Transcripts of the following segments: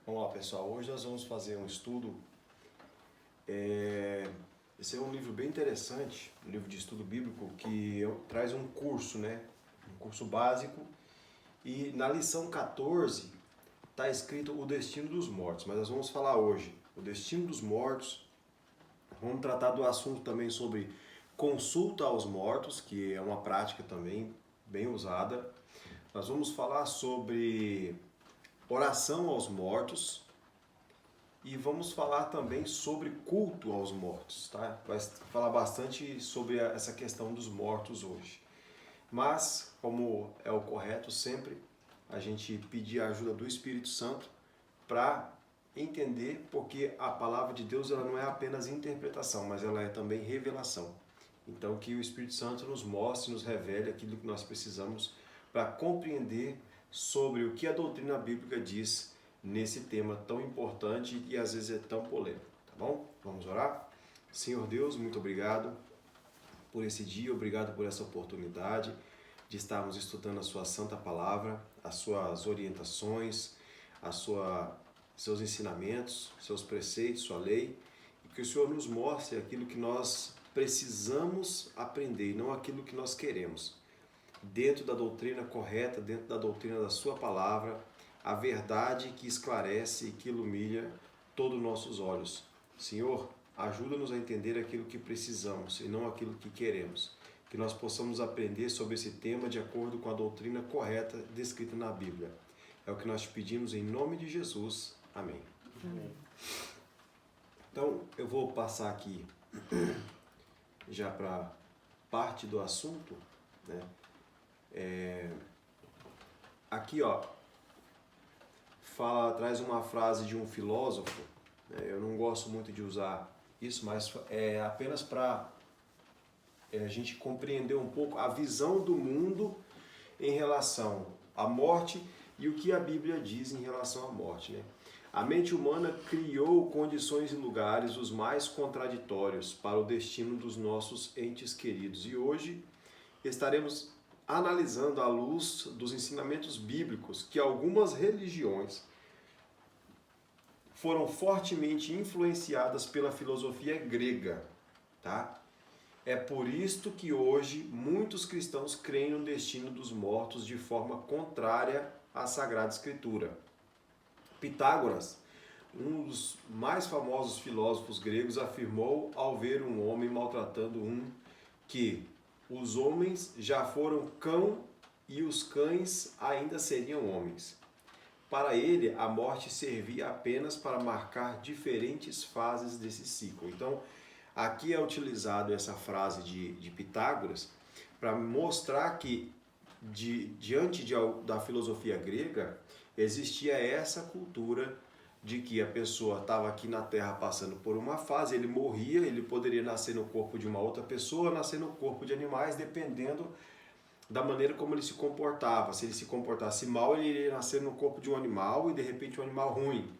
Vamos lá, pessoal. Hoje nós vamos fazer um estudo. Esse é um livro bem interessante, um livro de estudo bíblico que traz um curso, né? Um curso básico. E na lição 14 está escrito o destino dos mortos. Mas nós vamos falar hoje o destino dos mortos. Vamos tratar do assunto também sobre consulta aos mortos, que é uma prática também bem usada. Nós vamos falar sobre oração aos mortos e vamos falar também sobre culto aos mortos, tá? Vai falar bastante sobre essa questão dos mortos hoje. Mas, como é o correto sempre, a gente pedir a ajuda do Espírito Santo para entender, porque a palavra de Deus ela não é apenas interpretação, mas ela é também revelação. Então, que o Espírito Santo nos mostre, nos revele aquilo que nós precisamos para compreender sobre o que a doutrina bíblica diz nesse tema tão importante e às vezes é tão polêmico, tá bom? Vamos orar? Senhor Deus, muito obrigado por esse dia, obrigado por essa oportunidade de estarmos estudando a sua santa palavra, as suas orientações, seus ensinamentos, seus preceitos, sua lei, e que o Senhor nos mostre aquilo que nós precisamos aprender e não aquilo que nós queremos. Dentro da doutrina correta, dentro da doutrina da sua palavra, a verdade que esclarece e que ilumina todos os nossos olhos. Senhor, ajuda-nos a entender aquilo que precisamos e não aquilo que queremos. Que nós possamos aprender sobre esse tema de acordo com a doutrina correta descrita na Bíblia. É o que nós te pedimos em nome de Jesus. Amém. Amém. Então, eu vou passar aqui já para parte do assunto, né? Aqui, ó, traz uma frase de um filósofo, né? Eu não gosto muito de usar isso, mas é apenas para a gente compreender um pouco a visão do mundo em relação à morte e o que a Bíblia diz em relação à morte, né? A mente humana criou condições e lugares os mais contraditórios para o destino dos nossos entes queridos. E hoje estaremos analisando à luz dos ensinamentos bíblicos que algumas religiões foram fortemente influenciadas pela filosofia grega, tá? É por isto que hoje muitos cristãos creem no destino dos mortos de forma contrária à Sagrada Escritura. Pitágoras, um dos mais famosos filósofos gregos, afirmou ao ver um homem maltratando que os homens já foram cão e os cães ainda seriam homens. Para ele, a morte servia apenas para marcar diferentes fases desse ciclo. Então, aqui é utilizado essa frase de Pitágoras para mostrar que, diante da filosofia grega, existia essa cultura de que a pessoa estava aqui na Terra passando por uma fase, ele morria, ele poderia nascer no corpo de uma outra pessoa, nascer no corpo de animais, dependendo da maneira como ele se comportava. Se ele se comportasse mal, ele iria nascer no corpo de um animal e de repente um animal ruim.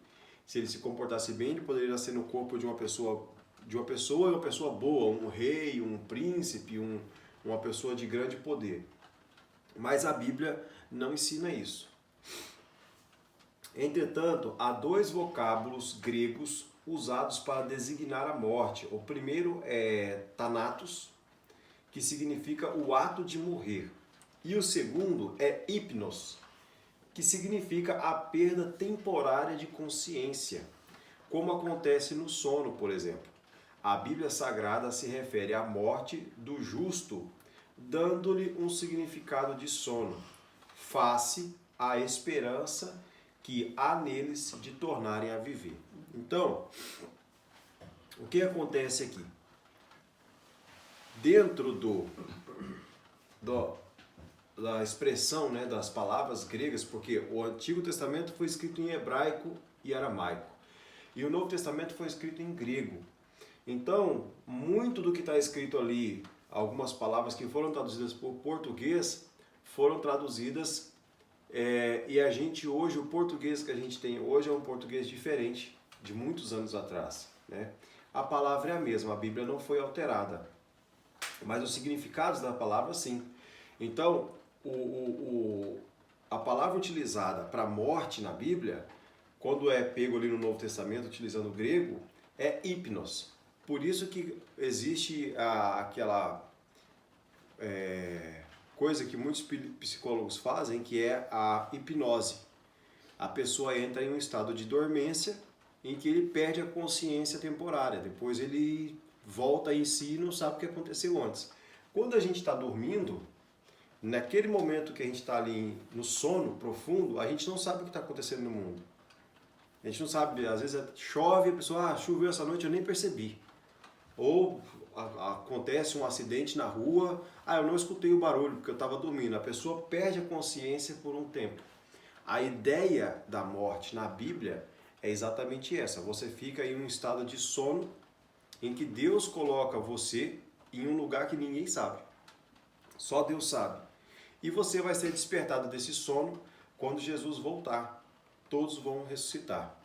Se ele se comportasse bem, ele poderia nascer no corpo de uma pessoa e uma pessoa boa, um rei, um príncipe, uma pessoa de grande poder. Mas a Bíblia não ensina isso. Entretanto, há dois vocábulos gregos usados para designar a morte. O primeiro é thanatos, que significa o ato de morrer. E o segundo é hypnos, que significa a perda temporária de consciência, como acontece no sono, por exemplo. A Bíblia Sagrada se refere à morte do justo, dando-lhe um significado de sono, face à esperança que há neles de tornarem a viver. Então, o que acontece aqui? Dentro da expressão, né, das palavras gregas, porque o Antigo Testamento foi escrito em hebraico e aramaico, e o Novo Testamento foi escrito em grego. Então, muito do que está escrito ali, algumas palavras que foram traduzidas por português, foram traduzidas e a gente hoje, o português que a gente tem hoje é um português diferente de muitos anos atrás, né? A palavra é a mesma, a Bíblia não foi alterada, mas os significados da palavra sim. Então, a palavra utilizada para morte na Bíblia quando é pego ali no Novo Testamento, utilizando o grego, é hipnos. Por isso que existe aquela coisa que muitos psicólogos fazem, que é a hipnose. A pessoa entra em um estado de dormência em que ele perde a consciência temporária. Depois ele volta em si e não sabe o que aconteceu antes. Quando a gente está dormindo, naquele momento que a gente está ali no sono profundo, a gente não sabe o que está acontecendo no mundo. A gente não sabe, às vezes chove, a pessoa, choveu essa noite, eu nem percebi. Ou acontece um acidente na rua, eu não escutei o barulho porque eu estava dormindo. A pessoa perde a consciência por um tempo. A ideia da morte na Bíblia é exatamente essa. Você fica em um estado de sono em que Deus coloca você em um lugar que ninguém sabe. Só Deus sabe. E você vai ser despertado desse sono quando Jesus voltar. Todos vão ressuscitar.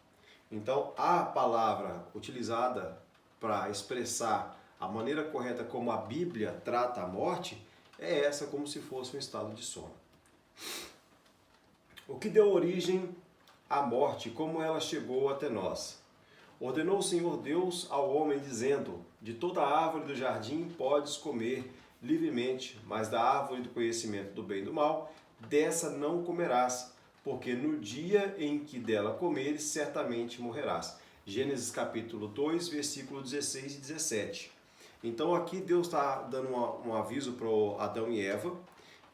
Então, a palavra utilizada para expressar a maneira correta como a Bíblia trata a morte é essa, como se fosse um estado de sono. O que deu origem à morte, como ela chegou até nós? Ordenou o Senhor Deus ao homem, dizendo: de toda árvore do jardim podes comer livremente, mas da árvore do conhecimento do bem e do mal, dessa não comerás, porque no dia em que dela comeres, certamente morrerás. Gênesis capítulo 2, versículo 16 e 17. Então aqui Deus está dando um aviso para Adão e Eva,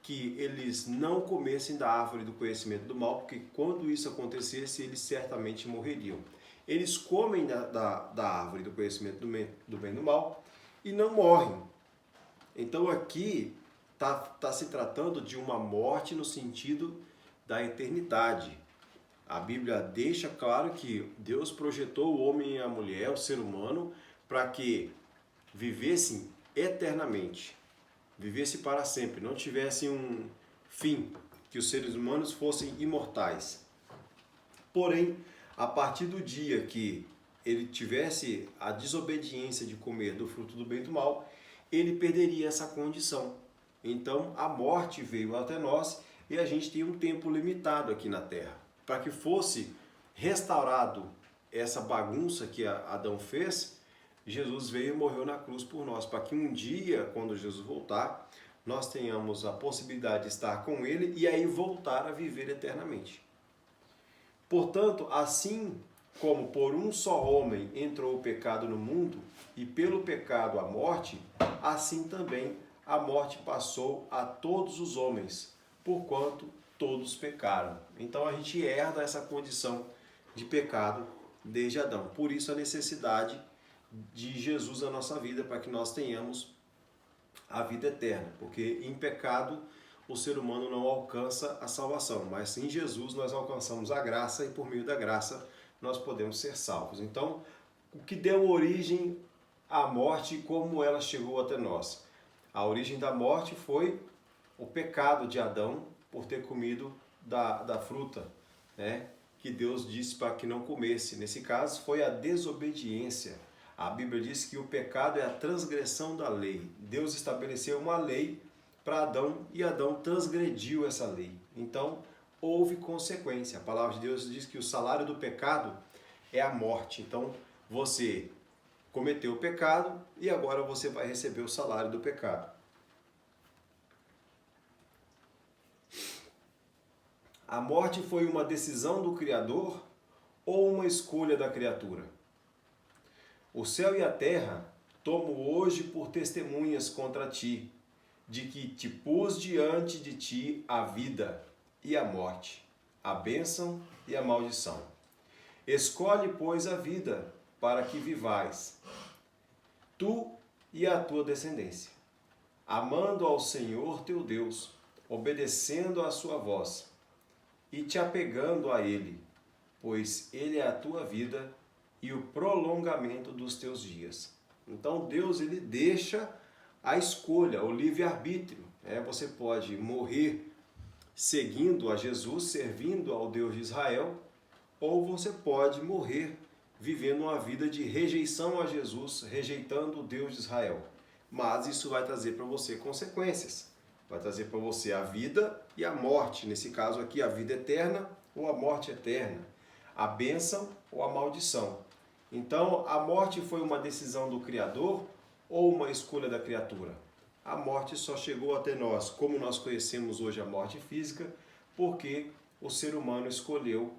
que eles não comessem da árvore do conhecimento do mal, porque quando isso acontecesse, eles certamente morreriam. Eles comem da árvore do conhecimento do bem e do mal e não morrem. Então aqui está se tratando de uma morte no sentido da eternidade. A Bíblia deixa claro que Deus projetou o homem e a mulher, o ser humano, para que vivessem eternamente, vivessem para sempre, não tivessem um fim, que os seres humanos fossem imortais. Porém, a partir do dia que ele tivesse a desobediência de comer do fruto do bem e do mal, ele perderia essa condição. Então, a morte veio até nós e a gente tem um tempo limitado aqui na Terra. Para que fosse restaurado essa bagunça que Adão fez, Jesus veio e morreu na cruz por nós, para que um dia, quando Jesus voltar, nós tenhamos a possibilidade de estar com Ele e aí voltar a viver eternamente. Portanto, assim como por um só homem entrou o pecado no mundo, e pelo pecado a morte, assim também a morte passou a todos os homens, porquanto todos pecaram. Então a gente herda essa condição de pecado desde Adão. Por isso a necessidade de Jesus na nossa vida, para que nós tenhamos a vida eterna. Porque em pecado o ser humano não alcança a salvação, mas em Jesus nós alcançamos a graça e por meio da graça nós podemos ser salvos. Então, o que deu origem à morte e como ela chegou até nós? A origem da morte foi o pecado de Adão por ter comido da fruta, né, que Deus disse para que não comesse. Nesse caso foi a desobediência. A Bíblia diz que o pecado é a transgressão da lei. Deus estabeleceu uma lei para Adão e Adão transgrediu essa lei. Então houve consequência. A palavra de Deus diz que o salário do pecado é a morte. Então você cometeu o pecado e agora você vai receber o salário do pecado. A morte foi uma decisão do Criador ou uma escolha da criatura? O céu e a terra tomo hoje por testemunhas contra ti, de que te pus diante de ti a vida e a morte, a bênção e a maldição. Escolhe, pois, a vida, para que vivais, tu e a tua descendência, amando ao Senhor teu Deus, obedecendo à sua voz, e te apegando a Ele, pois Ele é a tua vida e o prolongamento dos teus dias. Então Deus, Ele deixa a escolha, o livre-arbítrio. Você pode morrer seguindo a Jesus, servindo ao Deus de Israel, ou você pode morrer vivendo uma vida de rejeição a Jesus, rejeitando o Deus de Israel. Mas isso vai trazer para você consequências. Vai trazer para você a vida e a morte. Nesse caso aqui, a vida eterna ou a morte eterna. a bênção ou a maldição. Então, a morte foi uma decisão do Criador ou uma escolha da criatura? A morte só chegou até nós, como nós conhecemos hoje a morte física, porque o ser humano escolheu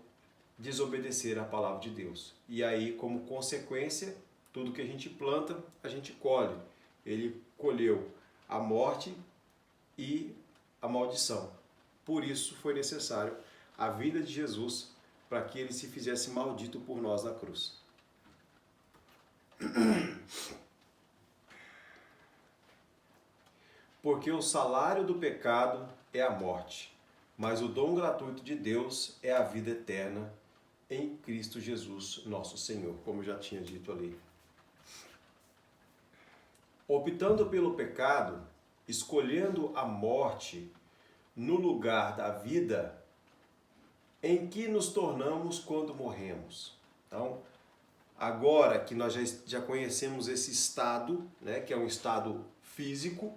desobedecer à palavra de Deus. E aí, como consequência, tudo que a gente planta, a gente colhe. Ele colheu a morte e a maldição. Por isso foi necessário a vida de Jesus para que ele se fizesse maldito por nós na cruz. Porque o salário do pecado é a morte, mas o dom gratuito de Deus é a vida eterna em Cristo Jesus, nosso Senhor, como já tinha dito ali. Optando pelo pecado, escolhendo a morte no lugar da vida, em que nos tornamos quando morremos? Então, agora que nós já conhecemos esse estado, né, que é um estado físico,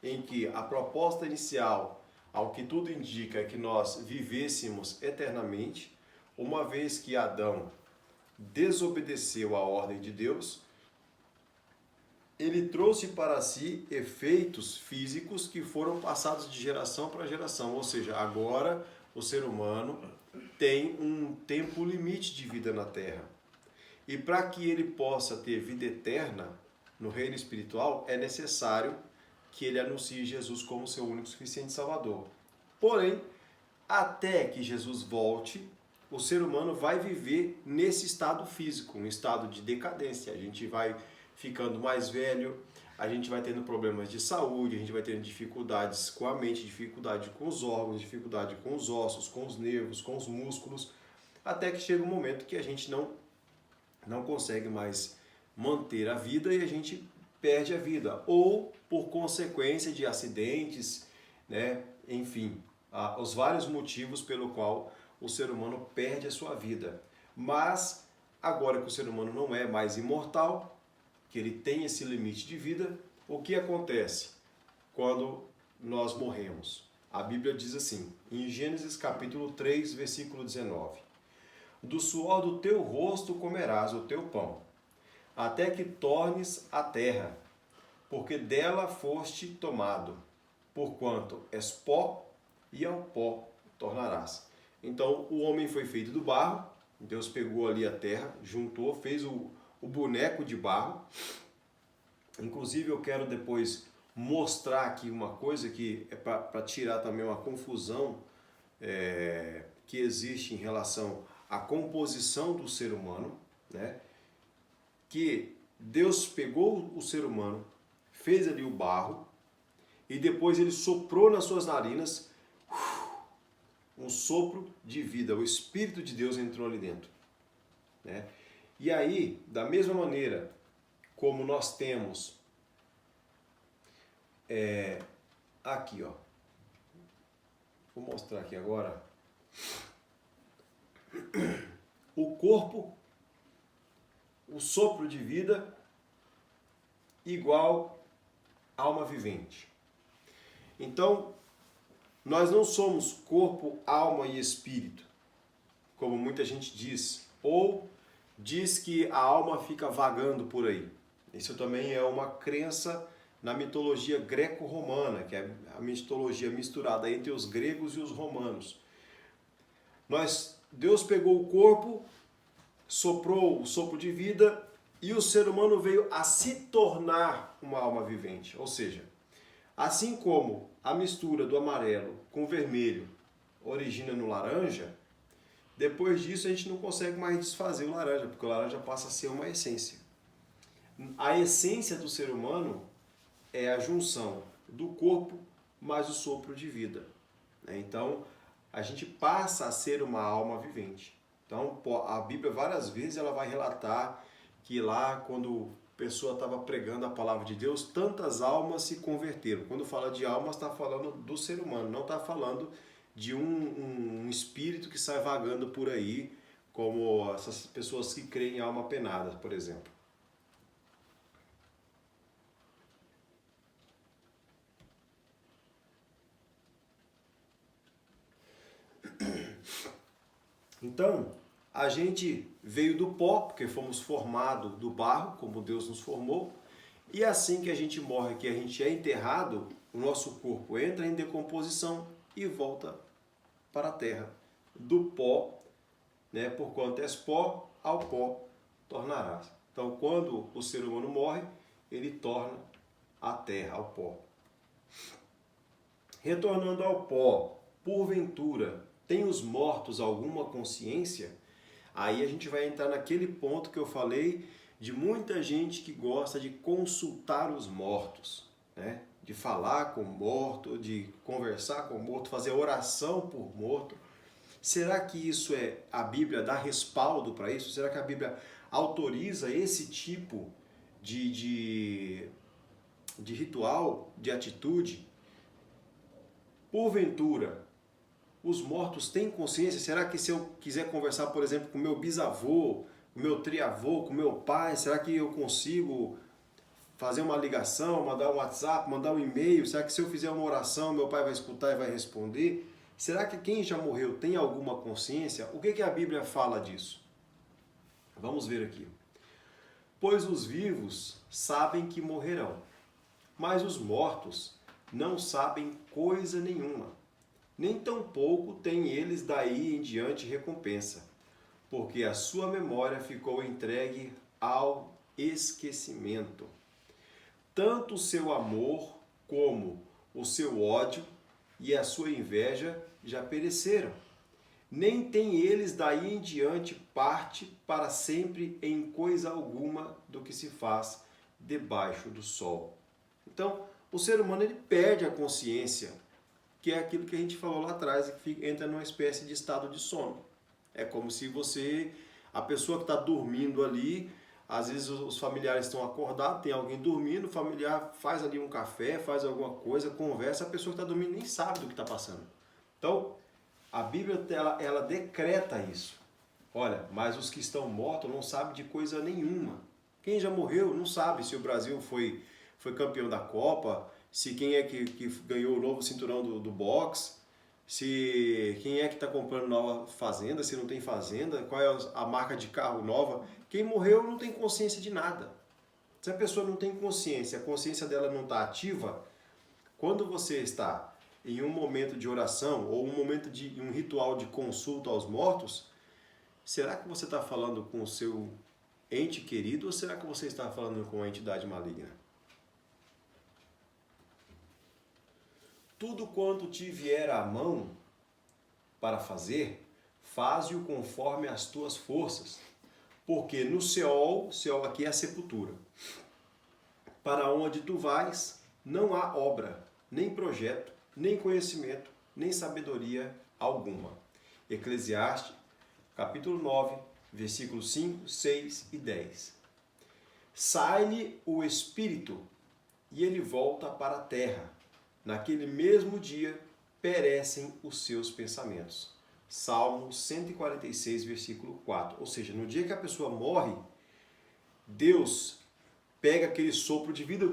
em que a proposta inicial, ao que tudo indica, é que nós vivêssemos eternamente, uma vez que Adão desobedeceu à ordem de Deus, ele trouxe para si efeitos físicos que foram passados de geração para geração, ou seja, agora o ser humano tem um tempo limite de vida na Terra. E para que ele possa ter vida eterna no reino espiritual, é necessário que ele anuncie Jesus como seu único e suficiente Salvador. Porém, até que Jesus volte, o ser humano vai viver nesse estado físico, um estado de decadência. A gente vai ficando mais velho, a gente vai tendo problemas de saúde, a gente vai tendo dificuldades com a mente, dificuldade com os órgãos, dificuldade com os ossos, com os nervos, com os músculos, até que chega um momento que a gente não consegue mais manter a vida e a gente perde a vida, ou por consequência de acidentes, né? Enfim, os vários motivos pelo qual o ser humano perde a sua vida. Mas agora que o ser humano não é mais imortal, que ele tem esse limite de vida, o que acontece quando nós morremos? A Bíblia diz assim, em Gênesis capítulo 3, versículo 19: do suor do teu rosto comerás o teu pão, até que tornes a terra, porque dela foste tomado, porquanto és pó, e ao pó tornarás. Então, o homem foi feito do barro, Deus pegou ali a terra, juntou, fez o boneco de barro. Inclusive, eu quero depois mostrar aqui uma coisa que é para tirar também uma confusão que existe em relação à composição do ser humano, né? Que Deus pegou o ser humano, fez ali o barro, e depois ele soprou nas suas narinas um sopro de vida. O Espírito de Deus entrou ali dentro, né? E aí, da mesma maneira como nós temos aqui, ó, vou mostrar aqui agora, o corpo, o sopro de vida igual alma vivente. Então, nós não somos corpo, alma e espírito, como muita gente diz, ou diz que a alma fica vagando por aí. Isso também é uma crença na mitologia greco-romana, que é a mitologia misturada entre os gregos e os romanos. Deus pegou o corpo, soprou o sopro de vida e o ser humano veio a se tornar uma alma vivente. Ou seja, assim como a mistura do amarelo com o vermelho origina no laranja, depois disso a gente não consegue mais desfazer o laranja, porque o laranja passa a ser uma essência. A essência do ser humano é a junção do corpo mais o sopro de vida. Então, a gente passa a ser uma alma vivente. Então, a Bíblia várias vezes ela vai relatar que lá quando a pessoa estava pregando a palavra de Deus, tantas almas se converteram. Quando fala de almas, está falando do ser humano, não está falando de um espírito que sai vagando por aí, como essas pessoas que creem em alma penada, por exemplo. Então, A gente veio do pó, porque fomos formados do barro, como Deus nos formou, e assim que a gente morre, que a gente é enterrado, o nosso corpo entra em decomposição e volta para a terra. Do pó, né, porquanto és pó, ao pó tornarás. Então, quando o ser humano morre, ele torna a terra, ao pó. Retornando ao pó, porventura, tem os mortos alguma consciência? Aí a gente vai entrar naquele ponto que eu falei de muita gente que gosta de consultar os mortos, né? De falar com o morto, de conversar com o morto, fazer oração por morto. Será que isso a Bíblia dá respaldo para isso? Será que a Bíblia autoriza esse tipo de ritual, de atitude? Porventura, os mortos têm consciência? Será que se eu quiser conversar, por exemplo, com meu bisavô, com meu triavô, com meu pai, será que eu consigo fazer uma ligação, mandar um WhatsApp, mandar um e-mail? Será que se eu fizer uma oração, meu pai vai escutar e vai responder? Será que quem já morreu tem alguma consciência? O que a Bíblia fala disso? Vamos ver aqui. Pois os vivos sabem que morrerão, mas os mortos não sabem coisa nenhuma. Nem tampouco têm eles daí em diante recompensa, porque a sua memória ficou entregue ao esquecimento. Tanto o seu amor como o seu ódio e a sua inveja já pereceram. Nem têm eles daí em diante parte para sempre em coisa alguma do que se faz debaixo do sol. Então, o ser humano ele perde a consciência, que é aquilo que a gente falou lá atrás, que entra numa espécie de estado de sono. É como se a pessoa que está dormindo ali, às vezes os familiares estão acordados, tem alguém dormindo, o familiar faz ali um café, faz alguma coisa, conversa, a pessoa que está dormindo nem sabe do que está passando. Então, a Bíblia ela decreta isso. Olha, mas os que estão mortos não sabem de coisa nenhuma. Quem já morreu não sabe se o Brasil foi campeão da Copa, se quem é que ganhou o novo cinturão do boxe, se quem é que está comprando nova fazenda, se não tem fazenda, qual é a marca de carro nova. Quem morreu não tem consciência de nada. Se a pessoa não tem consciência, a consciência dela não está ativa, quando você está em um momento de oração ou um momento de um ritual de consulta aos mortos, será que você está falando com o seu ente querido ou será que você está falando com uma entidade maligna? Tudo quanto te vier à mão para fazer, faze-o conforme as tuas forças, porque no Seol aqui é a sepultura, para onde tu vais, não há obra, nem projeto, nem conhecimento, nem sabedoria alguma. Eclesiastes, capítulo 9, versículos 5, 6 e 10. Sai-lhe o espírito, e ele volta para a terra. Naquele mesmo dia perecem os seus pensamentos. Salmo 146, versículo 4. Ou seja, no dia que a pessoa morre, Deus pega aquele sopro de vida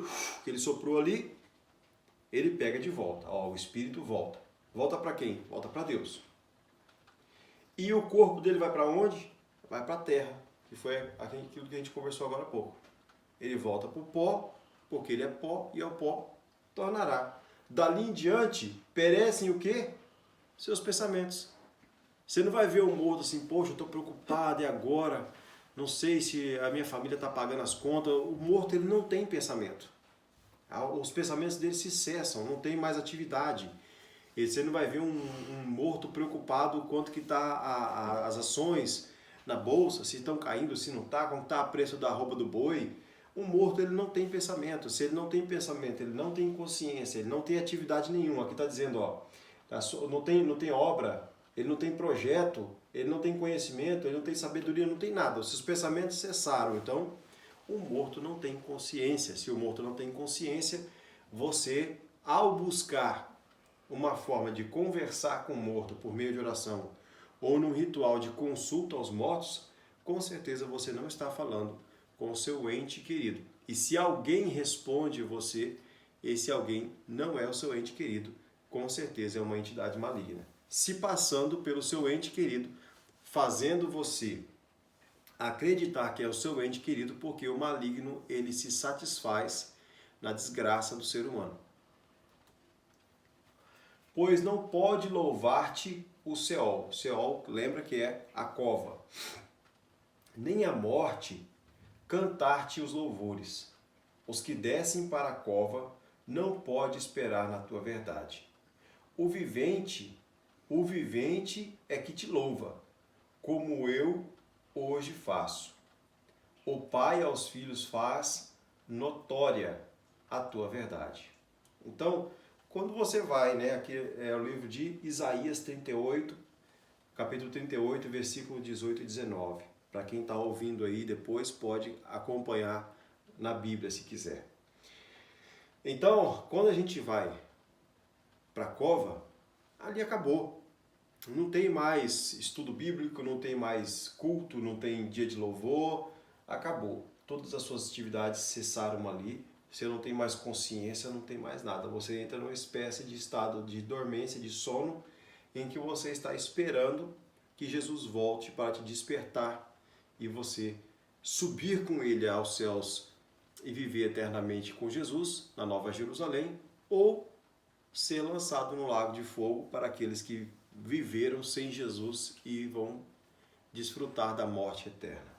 que ele soprou ali, ele pega de volta. O espírito volta. Volta para quem? Volta para Deus. E o corpo dele vai para onde? Vai para a terra, que foi aquilo que a gente conversou agora há pouco. Ele volta para o pó, porque ele é pó, e ao pó tornará. Dali em diante, perecem o quê? Seus pensamentos. Você não vai ver o morto assim, poxa, eu estou preocupado, e agora? Não sei se a minha família está pagando as contas. O morto ele não tem pensamento. Os pensamentos dele se cessam, não tem mais atividade. E você não vai ver um morto preocupado quanto que está as ações na bolsa, se estão caindo, se não está, como está o preço da arroba do boi. Um morto ele não tem pensamento. Se ele não tem pensamento, ele não tem consciência, ele não tem atividade nenhuma. Aqui está dizendo, não tem obra, ele não tem projeto, ele não tem conhecimento, ele não tem sabedoria, não tem nada. Os seus pensamentos cessaram. Então, o morto não tem consciência. Se o morto não tem consciência, você, ao buscar uma forma de conversar com o morto por meio de oração ou num ritual de consulta aos mortos, com certeza você não está falando com o seu ente querido. E se alguém responde você, esse alguém não é o seu ente querido, com certeza é uma entidade maligna, se passando pelo seu ente querido, fazendo você acreditar que é o seu ente querido, porque o maligno ele se satisfaz na desgraça do ser humano. Pois não pode louvar-te o Seol. Seol, lembra que é a cova. Nem a morte cantar-te os louvores. Os que descem para a cova não pode esperar na tua verdade. O vivente é que te louva, como eu hoje faço. O pai aos filhos faz notória a tua verdade. Então, quando você vai, né, aqui é o livro de Isaías 38, capítulo 38, versículo 18 e 19. Para quem está ouvindo aí depois, pode acompanhar na Bíblia se quiser. Então, quando a gente vai para a cova, ali acabou. Não tem mais estudo bíblico, não tem mais culto, não tem dia de louvor, acabou. Todas as suas atividades cessaram ali, você não tem mais consciência, não tem mais nada. Você entra numa espécie de estado de dormência, de sono, em que você está esperando que Jesus volte para te despertar e você subir com ele aos céus e viver eternamente com Jesus na Nova Jerusalém, ou ser lançado no lago de fogo para aqueles que viveram sem Jesus e vão desfrutar da morte eterna.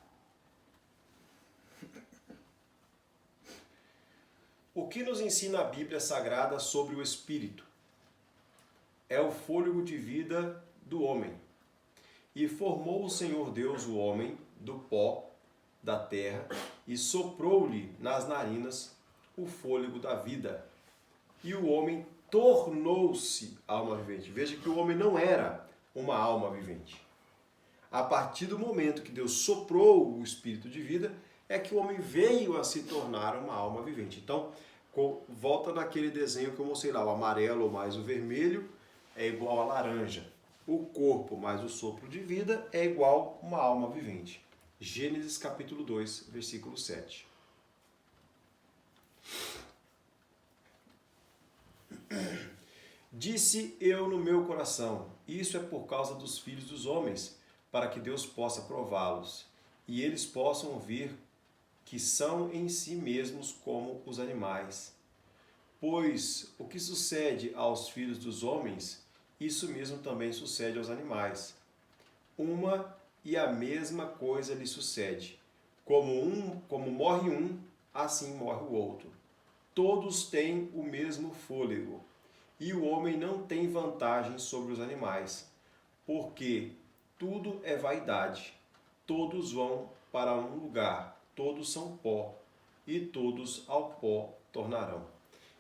O que nos ensina a Bíblia Sagrada sobre o Espírito? É o fôlego de vida do homem. E formou o Senhor Deus o homem do pó da terra e soprou-lhe nas narinas o fôlego da vida. E o homem tornou-se alma vivente. Veja que o homem não era uma alma vivente. A partir do momento que Deus soprou o espírito de vida, é que o homem veio a se tornar uma alma vivente. Então, volta naquele desenho que eu mostrei lá, o amarelo mais o vermelho é igual a laranja. O corpo mais o sopro de vida é igual uma alma vivente. Gênesis capítulo 2, versículo 7. Disse eu no meu coração, isso é por causa dos filhos dos homens, para que Deus possa prová-los, e eles possam ver que são em si mesmos como os animais. Pois o que sucede aos filhos dos homens, isso mesmo também sucede aos animais. Uma e a mesma coisa lhe sucede. Como morre um, assim morre o outro. Todos têm o mesmo fôlego, e o homem não tem vantagem sobre os animais, porque tudo é vaidade. Todos vão para um lugar, todos são pó, e todos ao pó tornarão.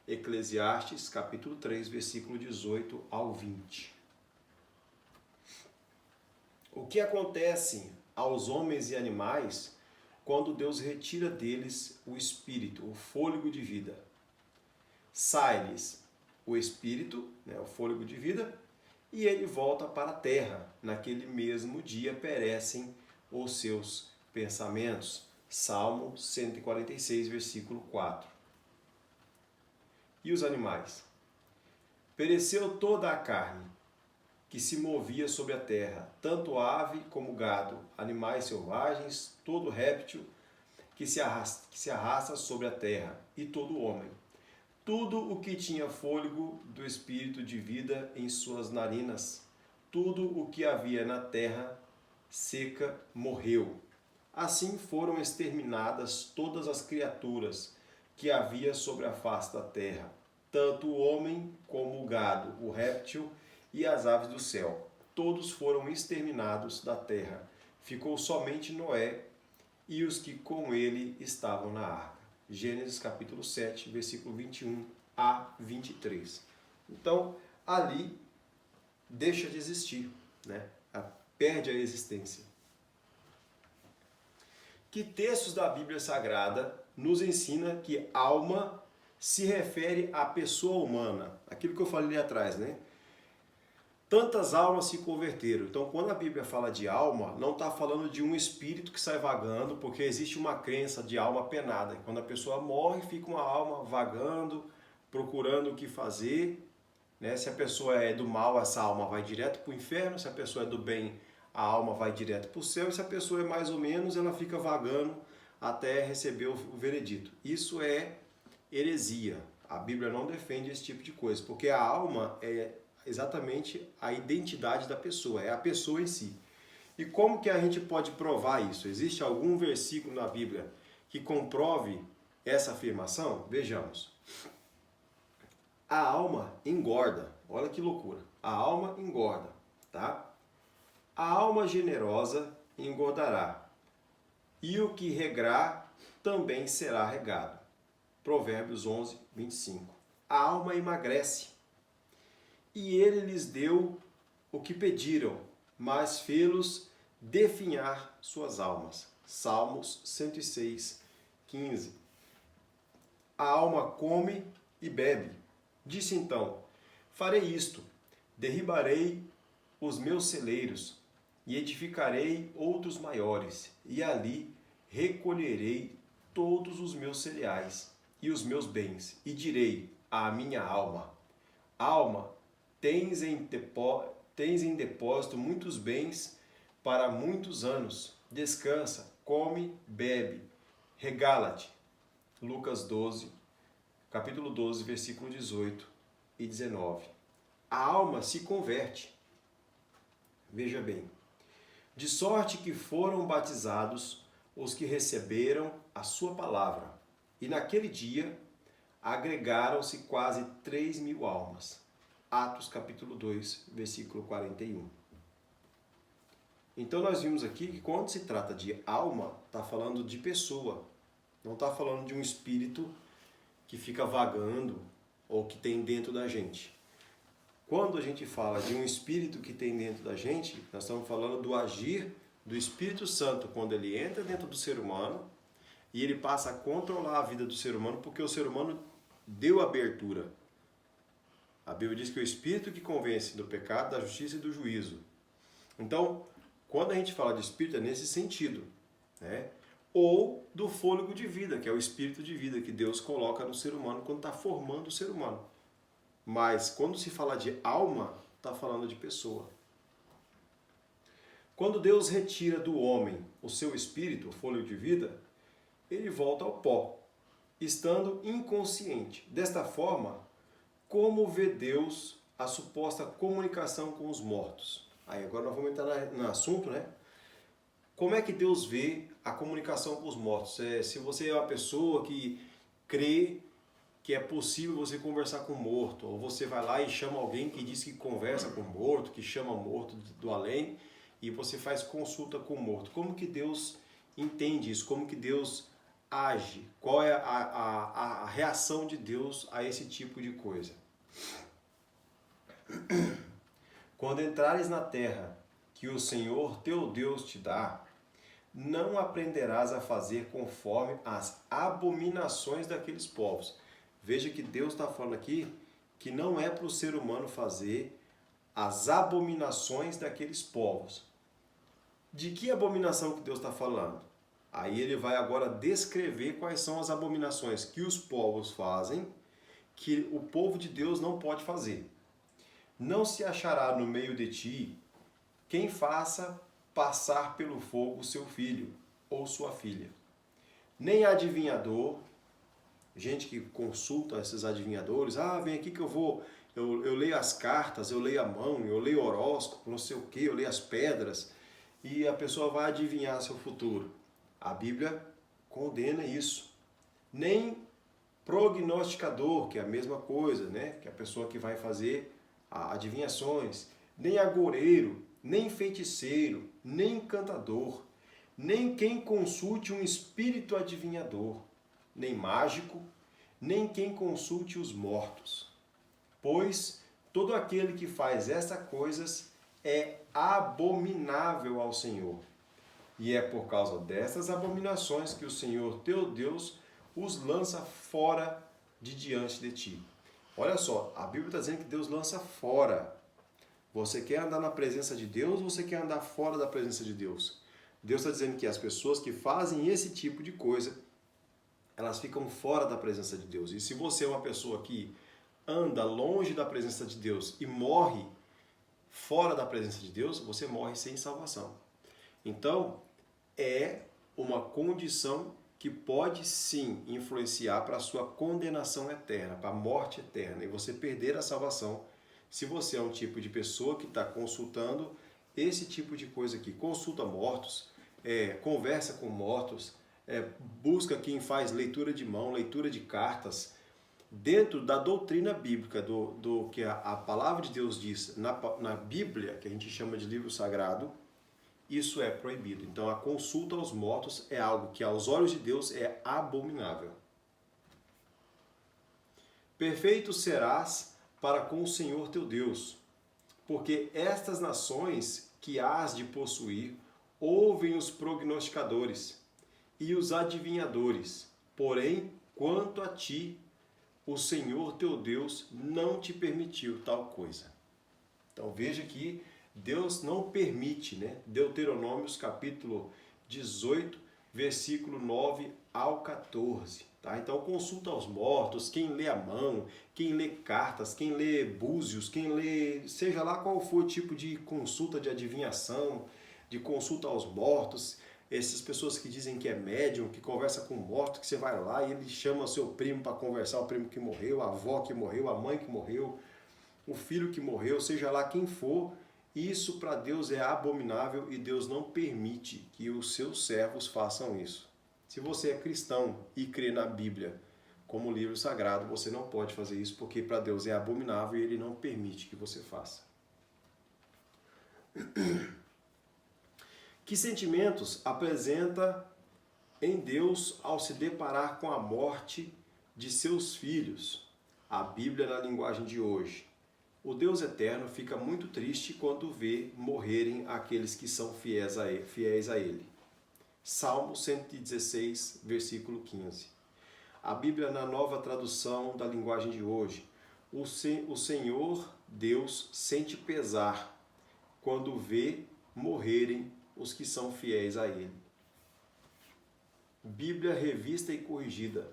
Eclesiastes, capítulo 3, versículo 18 ao 20. O que acontece aos homens e animais quando Deus retira deles o espírito, o fôlego de vida? Sai-lhes o espírito, né, o fôlego de vida, e ele volta para a terra. Naquele mesmo dia perecem os seus pensamentos. Salmo 146, versículo 4. E os animais? Pereceu toda a carne que se movia sobre a terra, tanto ave como gado, animais selvagens, todo réptil que se arrasta sobre a terra, e todo homem. Tudo o que tinha fôlego do espírito de vida em suas narinas, tudo o que havia na terra seca morreu. Assim foram exterminadas todas as criaturas que havia sobre a face da terra, tanto o homem como o gado, o réptil e as aves do céu. Todos foram exterminados da terra. Ficou somente Noé e os que com ele estavam na arca. Gênesis capítulo 7, versículo 21 a 23. Então, ali deixa de existir, né? Perde a existência. Que textos da Bíblia Sagrada nos ensina que alma se refere à pessoa humana? Aquilo que eu falei ali atrás, né? Tantas almas se converteram. Então, quando a Bíblia fala de alma, não está falando de um espírito que sai vagando, porque existe uma crença de alma penada. Quando a pessoa morre, fica uma alma vagando, procurando o que fazer. Né? Se a pessoa é do mal, essa alma vai direto para o inferno. Se a pessoa é do bem, a alma vai direto para o céu, e se a pessoa é mais ou menos, ela fica vagando até receber o veredito. Isso é heresia. A Bíblia não defende esse tipo de coisa, porque a alma é exatamente a identidade da pessoa, é a pessoa em si. E como que a gente pode provar isso? Existe algum versículo na Bíblia que comprove essa afirmação? Vejamos. A alma engorda. Olha que loucura. A alma engorda, tá? A alma generosa engordará, e o que regrar também será regado. Provérbios 11, 25. A alma emagrece, e ele lhes deu o que pediram, mas fê-los definhar suas almas. Salmos 106, 15. A alma come e bebe. Disse então: farei isto, derribarei os meus celeiros e edificarei outros maiores, e ali recolherei todos os meus cereais e os meus bens, e direi à minha alma: alma, tens em depósito muitos bens para muitos anos. Descansa, come, bebe, regala-te. Lucas 12, capítulo 12, versículo 18 e 19. A alma se converte. Veja bem. De sorte que foram batizados os que receberam a sua palavra. E naquele dia agregaram-se quase 3.000 almas. Atos capítulo 2, versículo 41. Então nós vimos aqui que quando se trata de alma, está falando de pessoa. Não está falando de um espírito que fica vagando ou que tem dentro da gente. Quando a gente fala de um espírito que tem dentro da gente, nós estamos falando do agir do Espírito Santo quando ele entra dentro do ser humano e ele passa a controlar a vida do ser humano, porque o ser humano deu abertura. A Bíblia diz que é o Espírito que convence do pecado, da justiça e do juízo. Então, quando a gente fala de Espírito, é nesse sentido, né? Ou do fôlego de vida, que é o Espírito de vida que Deus coloca no ser humano quando está formando o ser humano. Mas quando se fala de alma, está falando de pessoa. Quando Deus retira do homem o seu espírito, o fôlego de vida, ele volta ao pó, estando inconsciente. Desta forma, como vê Deus a suposta comunicação com os mortos? Aí agora nós vamos entrar no assunto, né? Como é que Deus vê a comunicação com os mortos? Se você é uma pessoa que crê que é possível você conversar com o morto, ou você vai lá e chama alguém que diz que conversa com o morto, que chama o morto do além, e você faz consulta com o morto. Como que Deus entende isso? Como que Deus age? Qual é a reação de Deus a esse tipo de coisa? Quando entrares na terra que o Senhor teu Deus te dá, não aprenderás a fazer conforme as abominações daqueles povos. Veja que Deus está falando aqui que não é para o ser humano fazer as abominações daqueles povos. De que abominação que Deus está falando? Aí ele vai agora descrever quais são as abominações que os povos fazem, que o povo de Deus não pode fazer. Não se achará no meio de ti quem faça passar pelo fogo seu filho ou sua filha. Nem adivinhador, gente que consulta esses adivinhadores, vem aqui que eu leio as cartas, eu leio a mão, eu leio horóscopo, não sei o que, eu leio as pedras, e a pessoa vai adivinhar seu futuro. A Bíblia condena isso. Nem prognosticador, que é a mesma coisa, né? Que é a pessoa que vai fazer adivinhações, nem agoureiro, nem feiticeiro, nem encantador, nem quem consulte um espírito adivinhador, nem mágico, nem quem consulte os mortos. Pois todo aquele que faz estas coisas é abominável ao Senhor. E é por causa dessas abominações que o Senhor teu Deus os lança fora de diante de ti. Olha só, a Bíblia está dizendo que Deus lança fora. Você quer andar na presença de Deus ou você quer andar fora da presença de Deus? Deus está dizendo que as pessoas que fazem esse tipo de coisa, elas ficam fora da presença de Deus. E se você é uma pessoa que anda longe da presença de Deus e morre fora da presença de Deus, você morre sem salvação. Então, é uma condição que pode sim influenciar para a sua condenação eterna, para a morte eterna, e você perder a salvação se você é um tipo de pessoa que está consultando esse tipo de coisa aqui. Consulta mortos, conversa com mortos, busca quem faz leitura de mão, leitura de cartas, dentro da doutrina bíblica, do que a palavra de Deus diz na Bíblia, que a gente chama de livro sagrado, isso é proibido. Então a consulta aos mortos é algo que aos olhos de Deus é abominável. Perfeito serás para com o Senhor teu Deus, porque estas nações que hás de possuir ouvem os prognosticadores e os adivinhadores, porém, quanto a ti, o Senhor teu Deus não te permitiu tal coisa. Então veja que Deus não permite, né? Deuteronômios capítulo 18, versículo 9 ao 14. Tá? Então consulta aos mortos, quem lê a mão, quem lê cartas, quem lê búzios, quem lê, seja lá qual for o tipo de consulta de adivinhação, de consulta aos mortos, essas pessoas que dizem que é médium, que conversa com morto, que você vai lá e ele chama o seu primo para conversar, o primo que morreu, a avó que morreu, a mãe que morreu, o filho que morreu, seja lá quem for, isso para Deus é abominável e Deus não permite que os seus servos façam isso. Se você é cristão e crê na Bíblia como livro sagrado, você não pode fazer isso porque para Deus é abominável e Ele não permite que você faça. Que sentimentos apresenta em Deus ao se deparar com a morte de seus filhos? A Bíblia na linguagem de hoje. O Deus eterno fica muito triste quando vê morrerem aqueles que são fiéis a Ele. Salmo 116, versículo 15. A Bíblia na nova tradução da linguagem de hoje. O Senhor Deus sente pesar quando vê morrerem os que são fiéis a Ele. Bíblia revista e corrigida.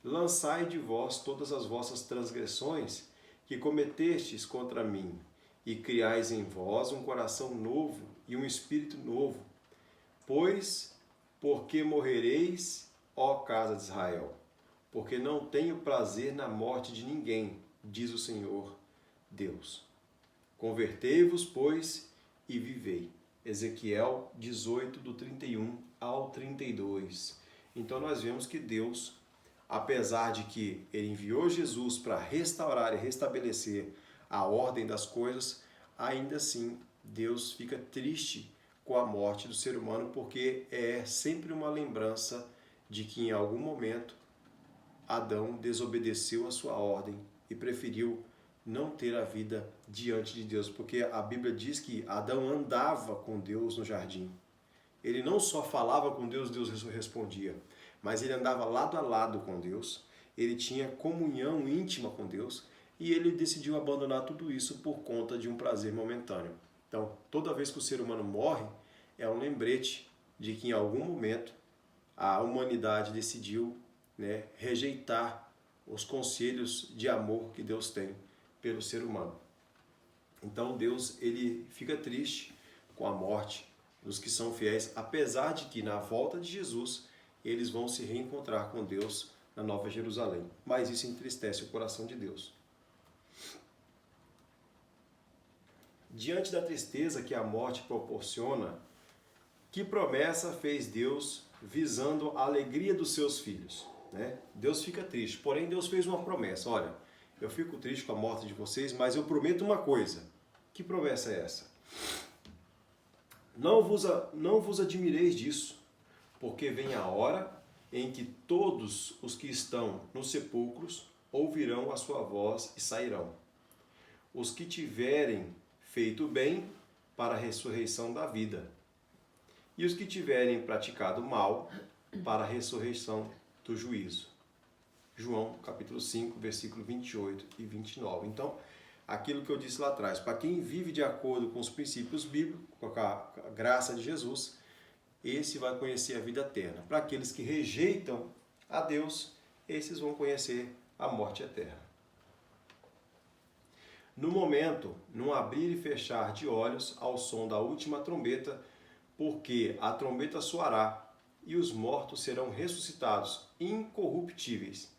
Lançai de vós todas as vossas transgressões que cometestes contra mim, e criais em vós um coração novo e um espírito novo. Pois, porque morrereis, ó casa de Israel? Porque não tenho prazer na morte de ninguém, diz o Senhor Deus. Convertei-vos, pois, e vivei. Ezequiel 18, do 31 ao 32. Então nós vemos que Deus, apesar de que Ele enviou Jesus para restaurar e restabelecer a ordem das coisas, ainda assim Deus fica triste com a morte do ser humano, porque é sempre uma lembrança de que em algum momento Adão desobedeceu a sua ordem e preferiu não ter a vida diante de Deus, porque a Bíblia diz que Adão andava com Deus no jardim. Ele não só falava com Deus, Deus respondia, mas ele andava lado a lado com Deus, ele tinha comunhão íntima com Deus e ele decidiu abandonar tudo isso por conta de um prazer momentâneo. Então, toda vez que o ser humano morre, é um lembrete de que em algum momento a humanidade decidiu, rejeitar os conselhos de amor que Deus tem pelo ser humano. Então Deus, ele fica triste com a morte dos que são fiéis, apesar de que na volta de Jesus eles vão se reencontrar com Deus na Nova Jerusalém. Mas isso entristece o coração de Deus. Diante da tristeza que a morte proporciona, que promessa fez Deus visando a alegria dos seus filhos? Deus fica triste, porém Deus fez uma promessa. Olha, eu fico triste com a morte de vocês, mas eu prometo uma coisa. Que promessa é essa? Não vos admireis disso, porque vem a hora em que todos os que estão nos sepulcros ouvirão a sua voz e sairão. Os que tiverem feito bem para a ressurreição da vida, e os que tiverem praticado mal para a ressurreição do juízo. João, capítulo 5, versículo 28 e 29. Então, aquilo que eu disse lá atrás, para quem vive de acordo com os princípios bíblicos, com a graça de Jesus, esse vai conhecer a vida eterna. Para aqueles que rejeitam a Deus, esses vão conhecer a morte eterna. no momento, num abrir e fechar de olhos, ao som da última trombeta, porque a trombeta soará e os mortos serão ressuscitados incorruptíveis,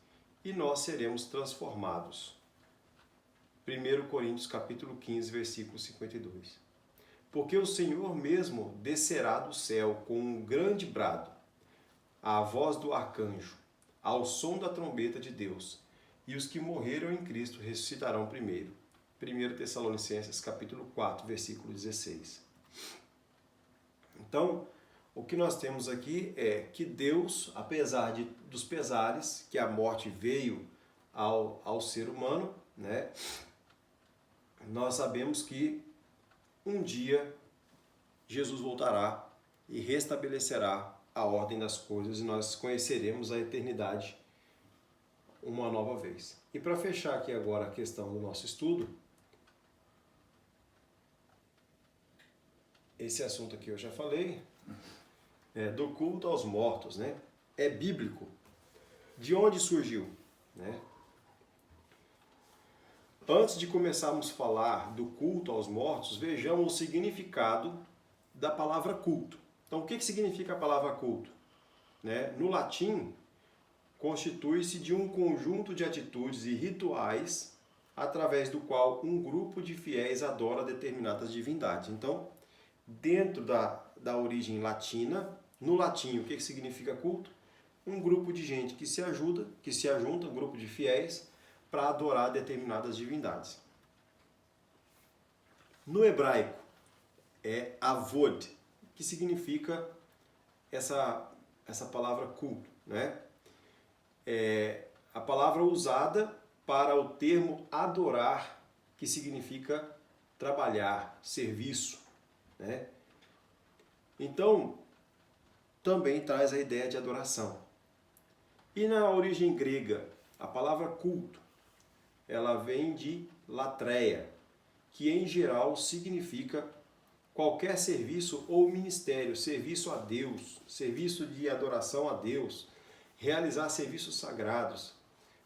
e nós seremos transformados. 1 Coríntios capítulo 15, versículo 52. Porque o Senhor mesmo descerá do céu com um grande brado, à voz do arcanjo, ao som da trombeta de Deus, e os que morreram em Cristo ressuscitarão primeiro. 1 Tessalonicenses capítulo 4, versículo 16. Então, o que nós temos aqui é que Deus, apesar dos pesares, que a morte veio ao ser humano, né? Nós sabemos que um dia Jesus voltará e restabelecerá a ordem das coisas e nós conheceremos a eternidade uma nova vez. E para fechar aqui agora a questão do nosso estudo, esse assunto aqui eu já falei, do culto aos mortos, né? É bíblico. De onde surgiu, né? Antes de começarmos a falar do culto aos mortos, vejamos o significado da palavra culto. Então, o que significa a palavra culto? Né? No latim, constitui-se de um conjunto de atitudes e rituais através do qual um grupo de fiéis adora determinadas divindades. Então, dentro da origem latina, no latim, o que significa culto? Um grupo de gente que se ajunta, um grupo de fiéis, para adorar determinadas divindades. No hebraico, é avod, que significa essa palavra culto, né? É a palavra usada para o termo adorar, que significa trabalhar, serviço, né? Então, também traz a ideia de adoração. E na origem grega, a palavra culto, ela vem de latreia, que em geral significa qualquer serviço ou ministério, serviço a Deus, serviço de adoração a Deus, realizar serviços sagrados,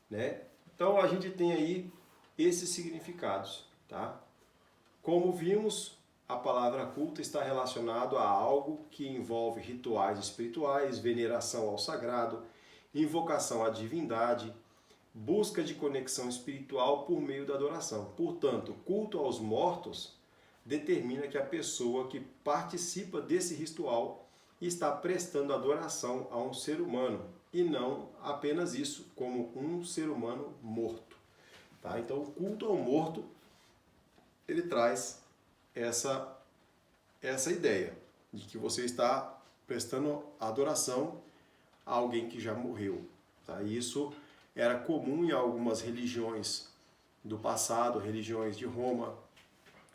né? Então a gente tem aí esses significados, tá? Como vimos, a palavra culto está relacionado a algo que envolve rituais espirituais, veneração ao sagrado, invocação à divindade, busca de conexão espiritual por meio da adoração. Portanto, culto aos mortos determina que a pessoa que participa desse ritual está prestando adoração a um ser humano e não apenas isso, como um ser humano morto. Tá? Então, o culto ao morto, ele traz essa ideia de que você está prestando adoração a alguém que já morreu. Tá? E isso era comum em algumas religiões do passado, religiões de Roma,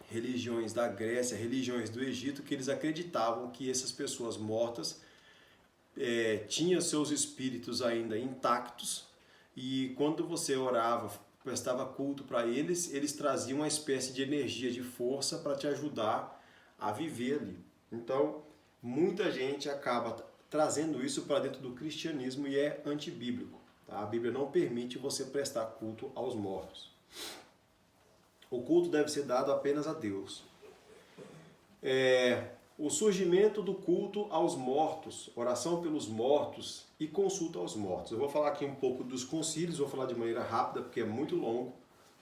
religiões da Grécia, religiões do Egito, que eles acreditavam que essas pessoas mortas tinham seus espíritos ainda intactos e quando você orava, prestava culto para eles, eles traziam uma espécie de energia, de força para te ajudar a viver ali. Então, muita gente acaba trazendo isso para dentro do cristianismo e é antibíblico. Tá? A Bíblia não permite você prestar culto aos mortos. O culto deve ser dado apenas a Deus. O surgimento do culto aos mortos, oração pelos mortos e consulta aos mortos. Eu vou falar aqui um pouco dos concílios, vou falar de maneira rápida porque é muito longo.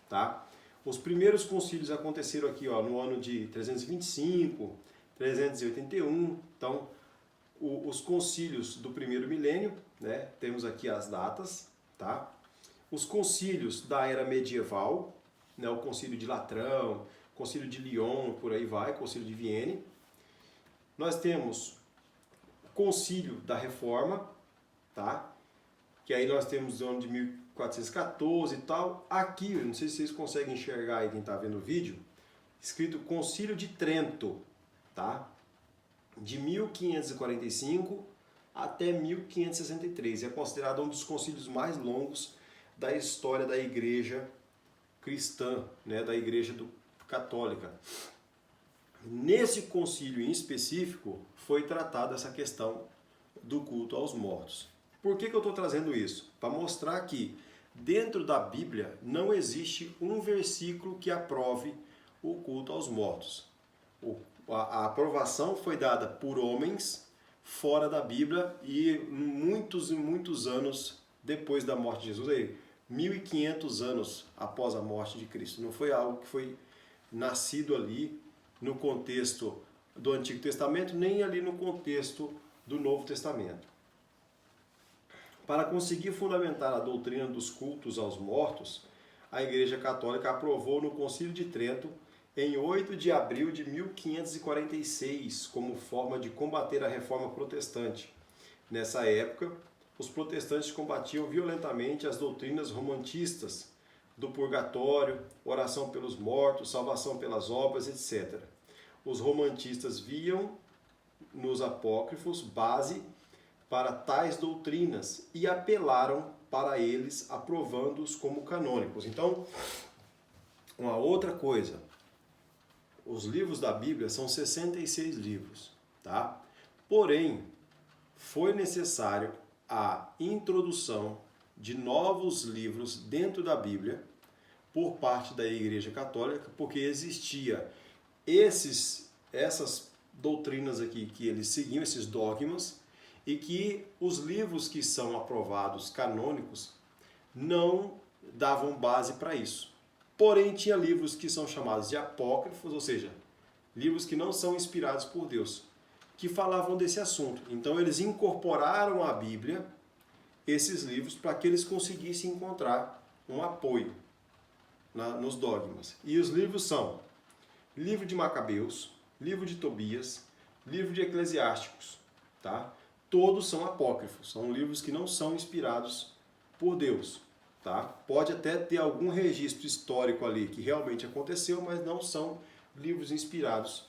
Tá? Os primeiros concílios aconteceram aqui no ano de 325, 381. Então, os concílios do primeiro milênio, né? Temos aqui as datas, tá? Os concílios da era medieval, né? O concílio de Latrão, concílio de Lyon, por aí vai, concílio de Vienne. Nós temos o concílio da Reforma, tá? Que aí nós temos o ano de 1414 e tal. Aqui, eu não sei se vocês conseguem enxergar aí quem está vendo o vídeo, escrito Concílio de Trento, tá? De 1545 até 1563. É considerado um dos concílios mais longos da história da igreja cristã, né, da igreja católica. Nesse concílio em específico foi tratada essa questão do culto aos mortos. Por que eu estou trazendo isso? Para mostrar que dentro da Bíblia não existe um versículo que aprove o culto aos mortos. A aprovação foi dada por homens fora da Bíblia e muitos e muitos anos depois da morte de Jesus, aí, 1500 anos após a morte de Cristo. Não foi algo que foi nascido ali no contexto do Antigo Testamento, nem ali no contexto do Novo Testamento. Para conseguir fundamentar a doutrina dos cultos aos mortos, a Igreja Católica aprovou no Concílio de Trento, em 8 de abril de 1546, como forma de combater a Reforma Protestante. Nessa época, os protestantes combatiam violentamente as doutrinas romantistas do purgatório, oração pelos mortos, salvação pelas obras, etc. Os romantistas viam nos apócrifos base para tais doutrinas e apelaram para eles, aprovando-os como canônicos. Então, uma outra coisa, os livros da Bíblia são 66 livros, tá? Porém, foi necessário a introdução de novos livros dentro da Bíblia por parte da Igreja Católica, porque existia essas doutrinas aqui que eles seguiam, esses dogmas, e que os livros que são aprovados canônicos não davam base para isso. Porém, tinha livros que são chamados de apócrifos, ou seja, livros que não são inspirados por Deus, que falavam desse assunto. Então, eles incorporaram à Bíblia esses livros para que eles conseguissem encontrar um apoio nos dogmas. E os livros são livro de Macabeus, livro de Tobias, livro de Eclesiásticos, tá? Todos são apócrifos, são livros que não são inspirados por Deus, tá? Pode até ter algum registro histórico ali que realmente aconteceu, mas não são livros inspirados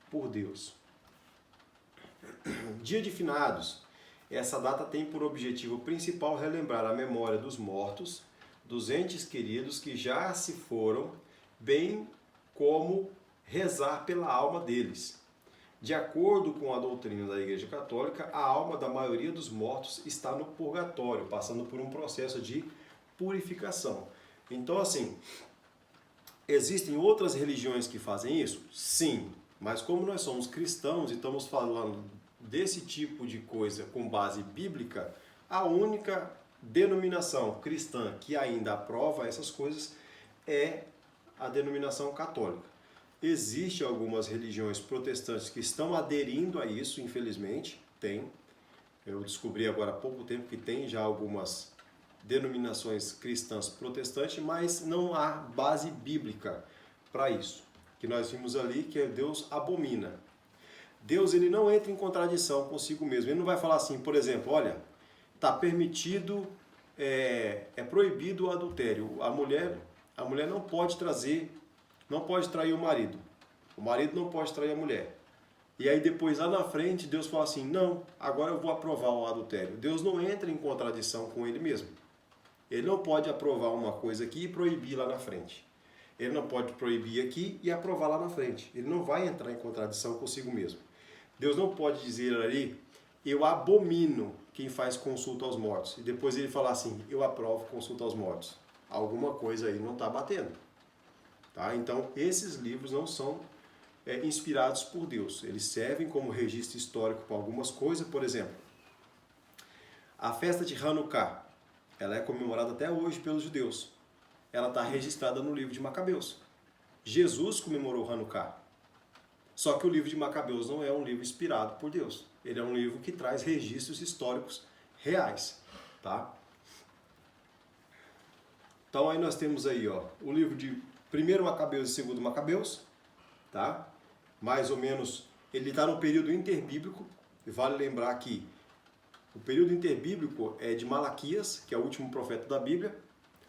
por Deus. Dia de Finados. Essa data tem por objetivo principal relembrar a memória dos mortos, dos entes queridos que já se foram, bem como rezar pela alma deles. De acordo com a doutrina da Igreja Católica, a alma da maioria dos mortos está no purgatório, passando por um processo de purificação. Então, assim, existem outras religiões que fazem isso? Sim, mas como nós somos cristãos e estamos falando desse tipo de coisa com base bíblica, a única denominação cristã que ainda aprova essas coisas é a denominação católica. Existem algumas religiões protestantes que estão aderindo a isso, infelizmente, tem. Eu descobri agora há pouco tempo que tem já algumas denominações cristãs protestantes, mas não há base bíblica para isso. Que nós vimos ali que Deus abomina. Deus, ele não entra em contradição consigo mesmo. Ele não vai falar assim, por exemplo, olha, está permitido, é proibido o adultério. A mulher não pode trair o marido não pode trair a mulher. E aí depois lá na frente Deus fala assim, não, agora eu vou aprovar o adultério. Deus não entra em contradição com ele mesmo. Ele não pode aprovar uma coisa aqui e proibir lá na frente. Ele não pode proibir aqui e aprovar lá na frente. Ele não vai entrar em contradição consigo mesmo. Deus não pode dizer ali, eu abomino quem faz consulta aos mortos. E depois ele falar assim, eu aprovo consulta aos mortos. Alguma coisa aí não está batendo. Tá? Então, esses livros não são inspirados por Deus. Eles servem como registro histórico para algumas coisas. Por exemplo, a festa de Hanukkah, ela é comemorada até hoje pelos judeus. Ela está registrada no livro de Macabeus. Jesus comemorou Hanukkah. Só que o livro de Macabeus não é um livro inspirado por Deus. Ele é um livro que traz registros históricos reais. Tá? Então aí nós temos aí, ó, o livro de 1º Macabeus e 2º Macabeus, tá? Mais ou menos, ele está no período interbíblico, e vale lembrar que o período interbíblico é de Malaquias, que é o último profeta da Bíblia,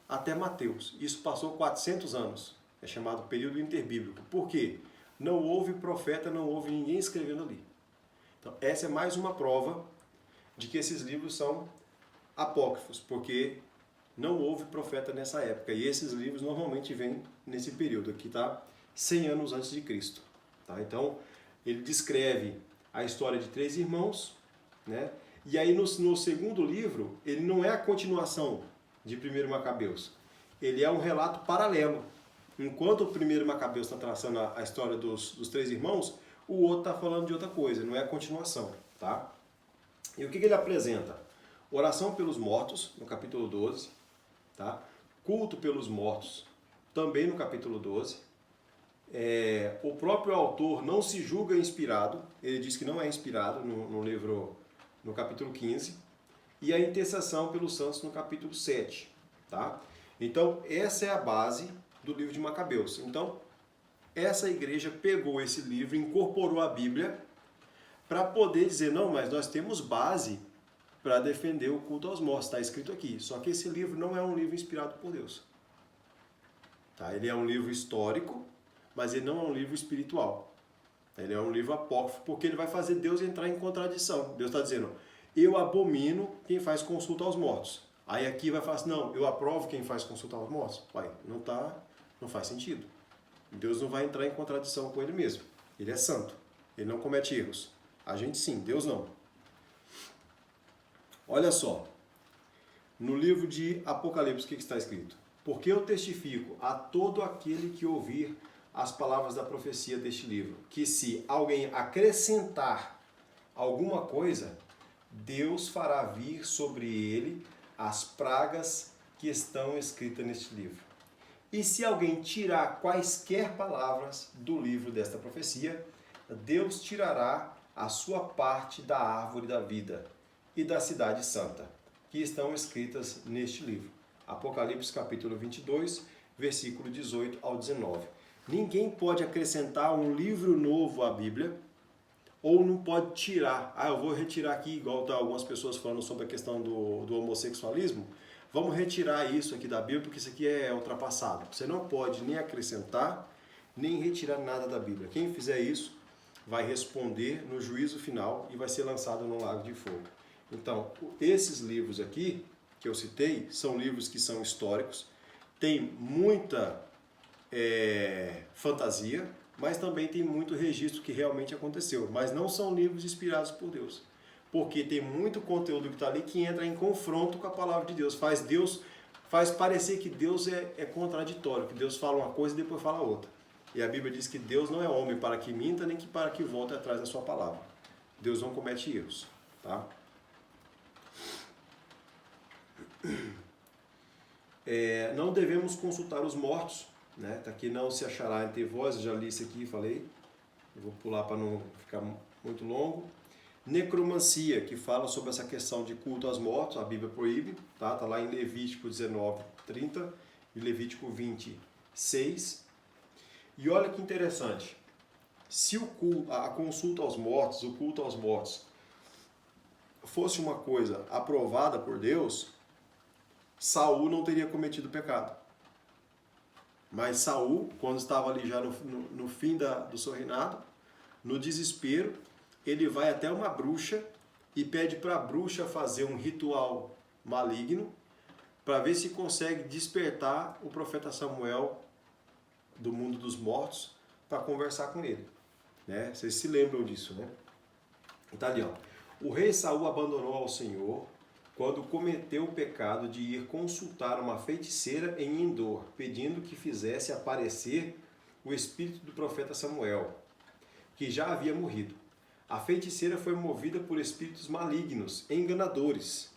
até Mateus. Isso passou 400 anos, é chamado período interbíblico. Por quê? Não houve profeta, não houve ninguém escrevendo ali. Então, essa é mais uma prova de que esses livros são apócrifos, porque não houve profeta nessa época. E esses livros normalmente vêm nesse período. Aqui está 100 anos antes de Cristo. Tá? Então, ele descreve a história de 3 irmãos, né? E aí no segundo livro, ele não é a continuação de 1 Macabeus? Ele é um relato paralelo. Enquanto o 1 Macabeus está traçando a história dos três irmãos, o outro está falando de outra coisa, não é a continuação. Tá? E o que ele apresenta? Oração pelos mortos, no capítulo 12. Tá? Culto pelos mortos, também no capítulo 12. O próprio autor não se julga inspirado, ele diz que não é inspirado no livro, no capítulo 15. E a intercessão pelos santos no capítulo 7. Tá? Então, essa é a base do livro de Macabeus. Então, essa igreja pegou esse livro, incorporou a Bíblia, para poder dizer, não, mas nós temos base para defender o culto aos mortos, está escrito aqui. Só que esse livro não é um livro inspirado por Deus. Tá? Ele é um livro histórico, mas ele não é um livro espiritual. Ele é um livro apócrifo, porque ele vai fazer Deus entrar em contradição. Deus está dizendo, eu abomino quem faz consulta aos mortos. Aí aqui vai falar assim, não, eu aprovo quem faz consulta aos mortos. Pai, não faz sentido. Deus não vai entrar em contradição com ele mesmo. Ele é santo, ele não comete erros. A gente sim, Deus não. Olha só, no livro de Apocalipse, o que está escrito? Porque eu testifico a todo aquele que ouvir as palavras da profecia deste livro, que se alguém acrescentar alguma coisa, Deus fará vir sobre ele as pragas que estão escritas neste livro. E se alguém tirar quaisquer palavras do livro desta profecia, Deus tirará a sua parte da árvore da vida e da cidade santa, que estão escritas neste livro. Apocalipse capítulo 22, versículo 18 ao 19. Ninguém pode acrescentar um livro novo à Bíblia, ou não pode tirar. Eu vou retirar aqui, igual tá algumas pessoas falando sobre a questão do homossexualismo. Vamos retirar isso aqui da Bíblia, porque isso aqui é ultrapassado. Você não pode nem acrescentar, nem retirar nada da Bíblia. Quem fizer isso vai responder no juízo final e vai ser lançado no lago de fogo. Então, esses livros aqui, que eu citei, são livros que são históricos, tem muita fantasia, mas também tem muito registro que realmente aconteceu. Mas não são livros inspirados por Deus. Porque tem muito conteúdo que está ali que entra em confronto com a palavra de Deus. Faz parecer que Deus é contraditório, que Deus fala uma coisa e depois fala outra. E a Bíblia diz que Deus não é homem para que minta, nem que para que volte atrás da sua palavra. Deus não comete erros. Tá? Não devemos consultar os mortos. Né? Tá aqui, não se achará entre vós, eu já li isso aqui e falei. Eu vou pular para não ficar muito longo. Necromancia, que fala sobre essa questão de culto aos mortos, a Bíblia proíbe, tá lá em Levítico 19, 30 e Levítico 26. E olha que interessante, se a consulta aos mortos, o culto aos mortos, fosse uma coisa aprovada por Deus, Saul não teria cometido pecado. Mas Saul, quando estava ali já no fim do seu reinado, no desespero, ele vai até uma bruxa e pede para a bruxa fazer um ritual maligno para ver se consegue despertar o profeta Samuel do mundo dos mortos para conversar com ele. Né? Vocês se lembram disso, né? Está ali, ó. O rei Saul abandonou ao Senhor quando cometeu o pecado de ir consultar uma feiticeira em Endor, pedindo que fizesse aparecer o espírito do profeta Samuel, que já havia morrido. A feiticeira foi movida por espíritos malignos, enganadores.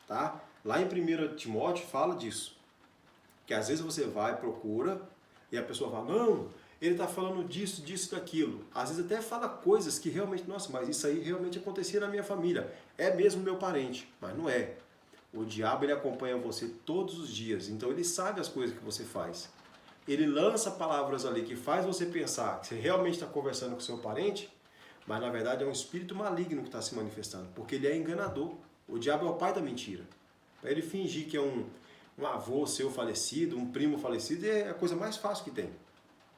Tá? Lá em 1 Timóteo fala disso. Que às vezes você vai, procura, e a pessoa fala, não, ele está falando disso, disso, daquilo. Às vezes até fala coisas que realmente, nossa, mas isso aí realmente acontecia na minha família. É mesmo meu parente, mas não é. O diabo ele acompanha você todos os dias, então ele sabe as coisas que você faz. Ele lança palavras ali que faz você pensar que você realmente está conversando com seu parente, mas na verdade é um espírito maligno que está se manifestando, porque ele é enganador. O diabo é o pai da mentira. Para ele fingir que é um avô seu falecido, um primo falecido, é a coisa mais fácil que tem.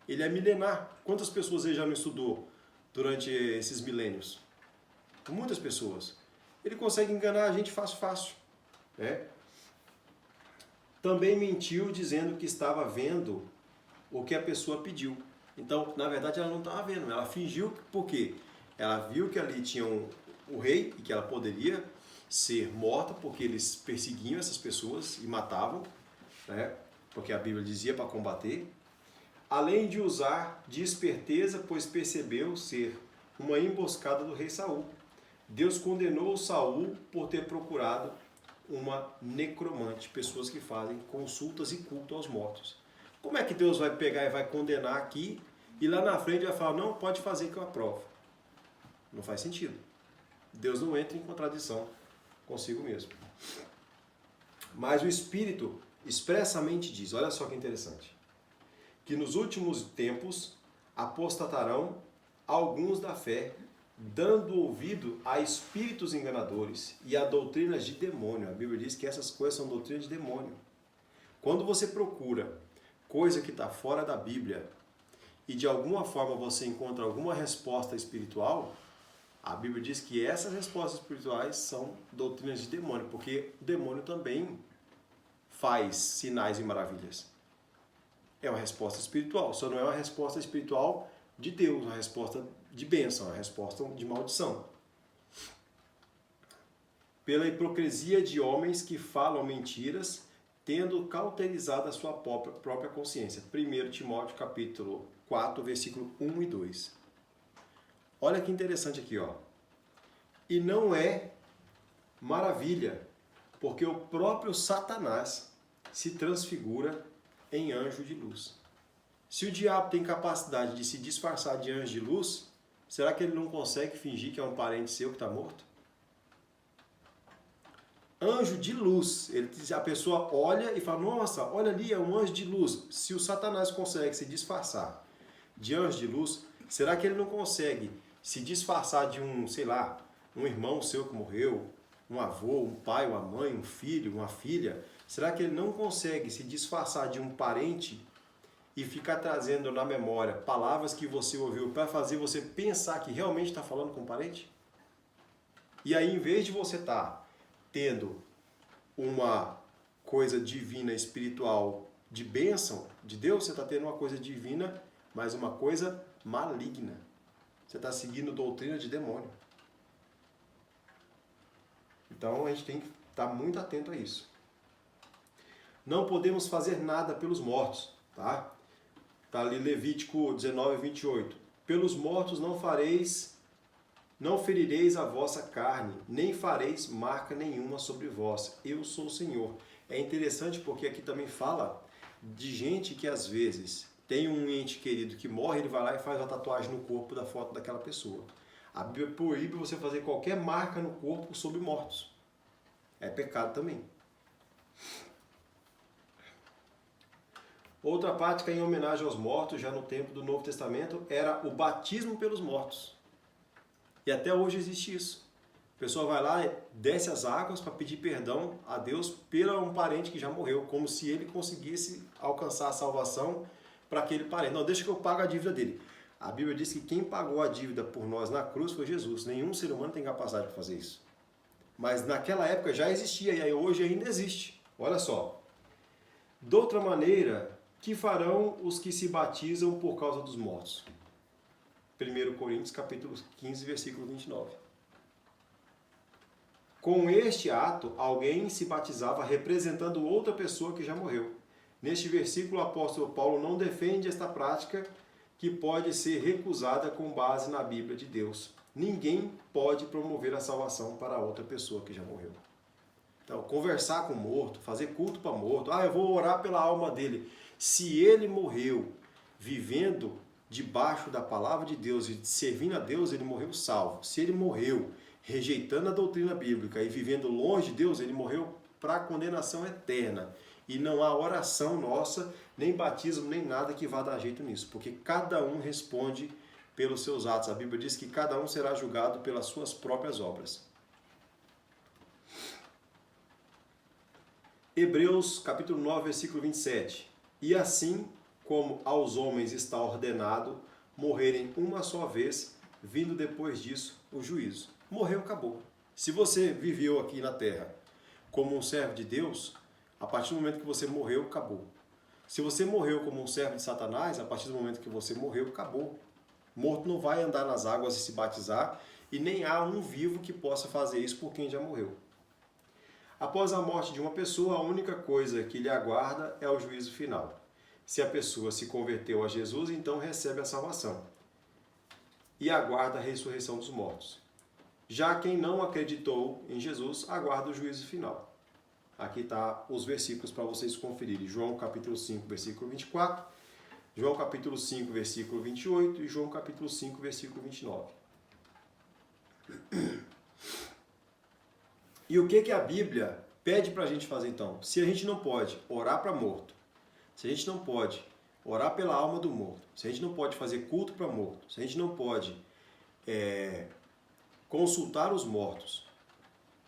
Ele é milenar. Quantas pessoas ele já não estudou durante esses milênios? Muitas pessoas. Ele consegue enganar a gente fácil. Né? Também mentiu dizendo que estava vendo o que a pessoa pediu. Então, na verdade, ela não estava vendo. Ela fingiu, por quê? Ela viu que ali tinha o rei e que ela poderia ser morta, porque eles perseguiam essas pessoas e matavam, né? Porque a Bíblia dizia para combater. Além de usar de esperteza, pois percebeu ser uma emboscada do rei Saul. Deus condenou Saul por ter procurado uma necromante, pessoas que fazem consultas e culto aos mortos. Como é que Deus vai pegar e vai condenar aqui e lá na frente vai falar, não, pode fazer que eu aprovo? Não faz sentido. Deus não entra em contradição consigo mesmo. Mas o Espírito expressamente diz, olha só que interessante, que nos últimos tempos apostatarão alguns da fé, dando ouvido a espíritos enganadores e a doutrinas de demônio. A Bíblia diz que essas coisas são doutrinas de demônio. Quando você procura coisa que está fora da Bíblia e de alguma forma você encontra alguma resposta espiritual, a Bíblia diz que essas respostas espirituais são doutrinas de demônio, porque o demônio também faz sinais e maravilhas. É uma resposta espiritual, só não é uma resposta espiritual de Deus, uma resposta de bênção, uma resposta de maldição. Pela hipocrisia de homens que falam mentiras, tendo cauterizado a sua própria consciência. 1 Timóteo capítulo 4, versículo 1 e 2. Olha que interessante aqui, ó. E não é maravilha, porque o próprio Satanás se transfigura em anjo de luz. Se o diabo tem capacidade de se disfarçar de anjo de luz, será que ele não consegue fingir que é um parente seu que está morto? Anjo de luz, a pessoa olha e fala, nossa, olha ali, é um anjo de luz. Se o Satanás consegue se disfarçar de anjo de luz, será que ele não consegue se disfarçar de um, sei lá, um irmão seu que morreu, um avô, um pai, uma mãe, um filho, uma filha? Será que ele não consegue se disfarçar de um parente e ficar trazendo na memória palavras que você ouviu para fazer você pensar que realmente está falando com um parente? E aí, em vez de você estar tendo uma coisa divina, espiritual, de bênção de Deus, você está tendo uma coisa divina, mas uma coisa maligna. Você está seguindo doutrina de demônio. Então a gente tem que estar muito atento a isso. Não podemos fazer nada pelos mortos, tá? Está ali Levítico 19, 28. Pelos mortos não ferireis a vossa carne, nem fareis marca nenhuma sobre vós. Eu sou o Senhor. É interessante porque aqui também fala de gente que às vezes tem um ente querido que morre, ele vai lá e faz uma tatuagem no corpo da foto daquela pessoa. A Bíblia proíbe você fazer qualquer marca no corpo sobre mortos. É pecado também. Outra prática em homenagem aos mortos, já no tempo do Novo Testamento, era o batismo pelos mortos. E até hoje existe isso. A pessoa vai lá e desce as águas para pedir perdão a Deus por um parente que já morreu, como se ele conseguisse alcançar a salvação para aquele parente. Não, deixa que eu pague a dívida dele. A Bíblia diz que quem pagou a dívida por nós na cruz foi Jesus. Nenhum ser humano tem capacidade de fazer isso. Mas naquela época já existia e aí hoje ainda existe. Olha só. De outra maneira, que farão os que se batizam por causa dos mortos? 1 Coríntios capítulo 15, versículo 29. Com este ato, alguém se batizava representando outra pessoa que já morreu. Neste versículo, o apóstolo Paulo não defende esta prática que pode ser recusada com base na Bíblia de Deus. Ninguém pode promover a salvação para outra pessoa que já morreu. Então, conversar com o morto, fazer culto para morto, eu vou orar pela alma dele. Se ele morreu vivendo debaixo da palavra de Deus e servindo a Deus, ele morreu salvo. Se ele morreu rejeitando a doutrina bíblica e vivendo longe de Deus, ele morreu para a condenação eterna. E não há oração nossa, nem batismo, nem nada que vá dar jeito nisso, porque cada um responde pelos seus atos. A Bíblia diz que cada um será julgado pelas suas próprias obras. Hebreus capítulo 9, versículo 27. E assim como aos homens está ordenado morrerem uma só vez, vindo depois disso o juízo. Morreu, acabou. Se você viveu aqui na terra como um servo de Deus, a partir do momento que você morreu, acabou. Se você morreu como um servo de Satanás, a partir do momento que você morreu, acabou. Morto não vai andar nas águas e se batizar, e nem há um vivo que possa fazer isso por quem já morreu. Após a morte de uma pessoa, a única coisa que lhe aguarda é o juízo final. Se a pessoa se converteu a Jesus, então recebe a salvação e aguarda a ressurreição dos mortos. Já quem não acreditou em Jesus, aguarda o juízo final. Aqui está os versículos para vocês conferirem. João capítulo 5, versículo 24, João capítulo 5, versículo 28 e João capítulo 5, versículo 29. E o que a Bíblia pede para a gente fazer então? Se a gente não pode orar para morto, se a gente não pode orar pela alma do morto, se a gente não pode fazer culto para morto, se a gente não pode consultar os mortos,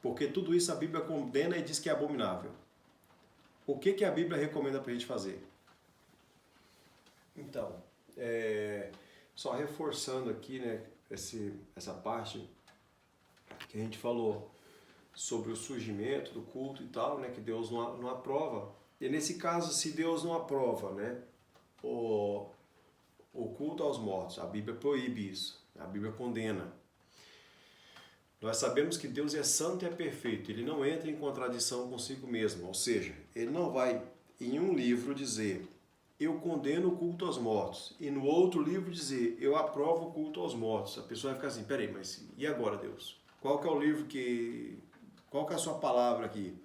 porque tudo isso a Bíblia condena e diz que é abominável. O que a Bíblia recomenda para a gente fazer? Então, só reforçando aqui, né, essa parte que a gente falou sobre o surgimento do culto e tal, né, que Deus não aprova. E nesse caso, se Deus não aprova, né, o culto aos mortos, a Bíblia proíbe isso, a Bíblia condena. Nós sabemos que Deus é santo e é perfeito, Ele não entra em contradição consigo mesmo, ou seja, Ele não vai em um livro dizer, eu condeno o culto aos mortos, e no outro livro dizer, eu aprovo o culto aos mortos. A pessoa vai ficar assim, peraí, mas e agora, Deus? Qual que é o livro qual que é a sua palavra aqui?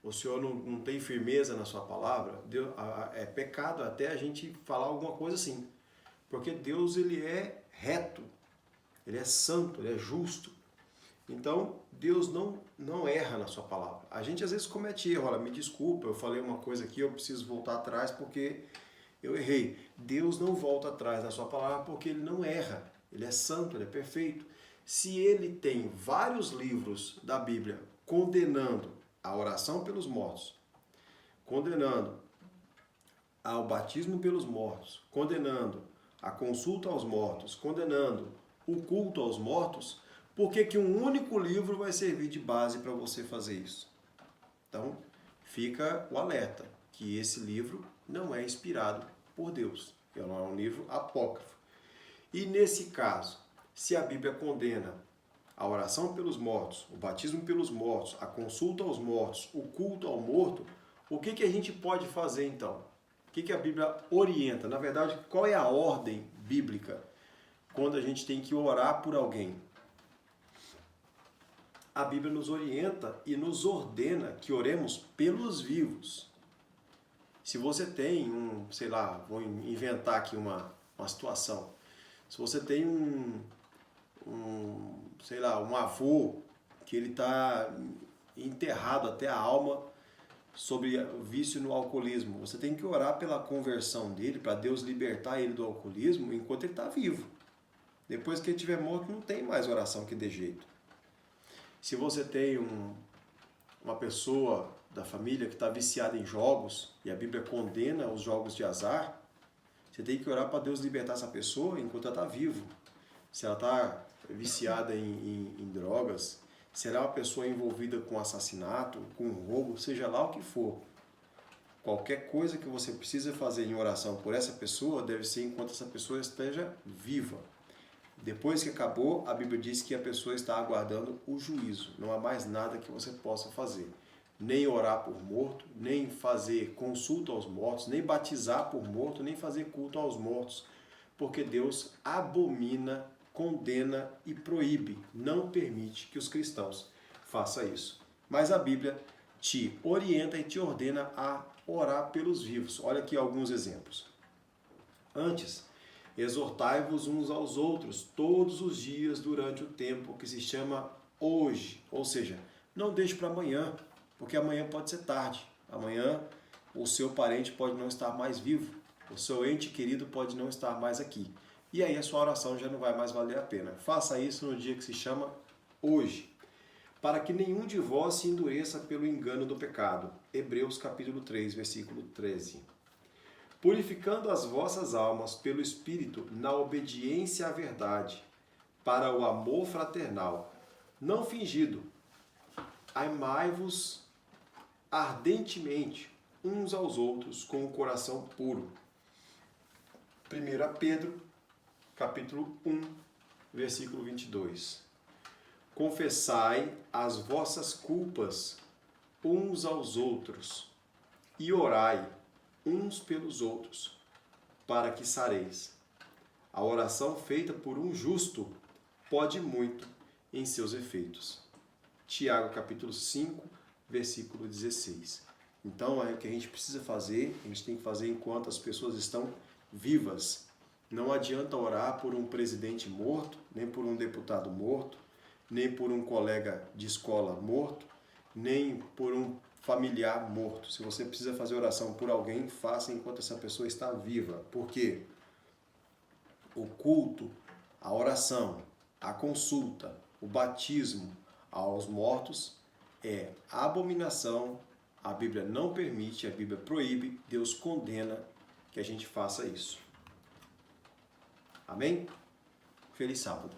O Senhor não tem firmeza na sua palavra? Deus, é pecado até a gente falar alguma coisa assim, porque Deus, Ele é reto, Ele é santo, Ele é justo. Então, Deus não erra na sua palavra. A gente às vezes comete erro. Olha, me desculpa, eu falei uma coisa aqui, eu preciso voltar atrás porque eu errei. Deus não volta atrás na sua palavra porque Ele não erra. Ele é santo, Ele é perfeito. Se Ele tem vários livros da Bíblia condenando a oração pelos mortos, condenando ao batismo pelos mortos, condenando a consulta aos mortos, condenando o culto aos mortos, por que um único livro vai servir de base para você fazer isso? Então, fica o alerta que esse livro não é inspirado por Deus. Ele não é um livro apócrifo. E nesse caso, se a Bíblia condena a oração pelos mortos, o batismo pelos mortos, a consulta aos mortos, o culto ao morto, o que a gente pode fazer então? O que a Bíblia orienta? Na verdade, qual é a ordem bíblica quando a gente tem que orar por alguém? A Bíblia nos orienta e nos ordena que oremos pelos vivos. Se você tem sei lá, vou inventar aqui uma situação. Se você tem sei lá, um avô que ele está enterrado até a alma sobre o vício no alcoolismo, você tem que orar pela conversão dele, para Deus libertar ele do alcoolismo enquanto ele está vivo. Depois que ele estiver morto, não tem mais oração que dê jeito. Se você tem uma pessoa da família que está viciada em jogos e a Bíblia condena os jogos de azar, você tem que orar para Deus libertar essa pessoa enquanto ela está viva. Se ela está viciada em drogas, se ela é uma pessoa envolvida com assassinato, com roubo, seja lá o que for. Qualquer coisa que você precisa fazer em oração por essa pessoa deve ser enquanto essa pessoa esteja viva. Depois que acabou, a Bíblia diz que a pessoa está aguardando o juízo. Não há mais nada que você possa fazer. Nem orar por morto, nem fazer consulta aos mortos, nem batizar por morto, nem fazer culto aos mortos. Porque Deus abomina, condena e proíbe, não permite que os cristãos façam isso. Mas a Bíblia te orienta e te ordena a orar pelos vivos. Olha aqui alguns exemplos. Antes, exortai-vos uns aos outros todos os dias durante o tempo que se chama hoje. Ou seja, não deixe para amanhã, porque amanhã pode ser tarde. Amanhã o seu parente pode não estar mais vivo, o seu ente querido pode não estar mais aqui. E aí a sua oração já não vai mais valer a pena. Faça isso no dia que se chama hoje, para que nenhum de vós se endureça pelo engano do pecado. Hebreus capítulo 3, versículo 13. Purificando as vossas almas pelo Espírito na obediência à verdade, para o amor fraternal, não fingido. Amai-vos ardentemente uns aos outros com o coração puro. 1 Pedro, capítulo 1, versículo 22. Confessai as vossas culpas uns aos outros e orai uns pelos outros, para que sareis. A oração feita por um justo pode muito em seus efeitos. Tiago capítulo 5, versículo 16. Então, é o que a gente precisa fazer, a gente tem que fazer enquanto as pessoas estão vivas. Não adianta orar por um presidente morto, nem por um deputado morto, nem por um colega de escola morto, nem por um familiar morto. Se você precisa fazer oração por alguém, faça enquanto essa pessoa está viva. Por quê? O culto, a oração, a consulta, o batismo aos mortos é abominação. A Bíblia não permite, a Bíblia proíbe, Deus condena que a gente faça isso. Amém? Feliz sábado.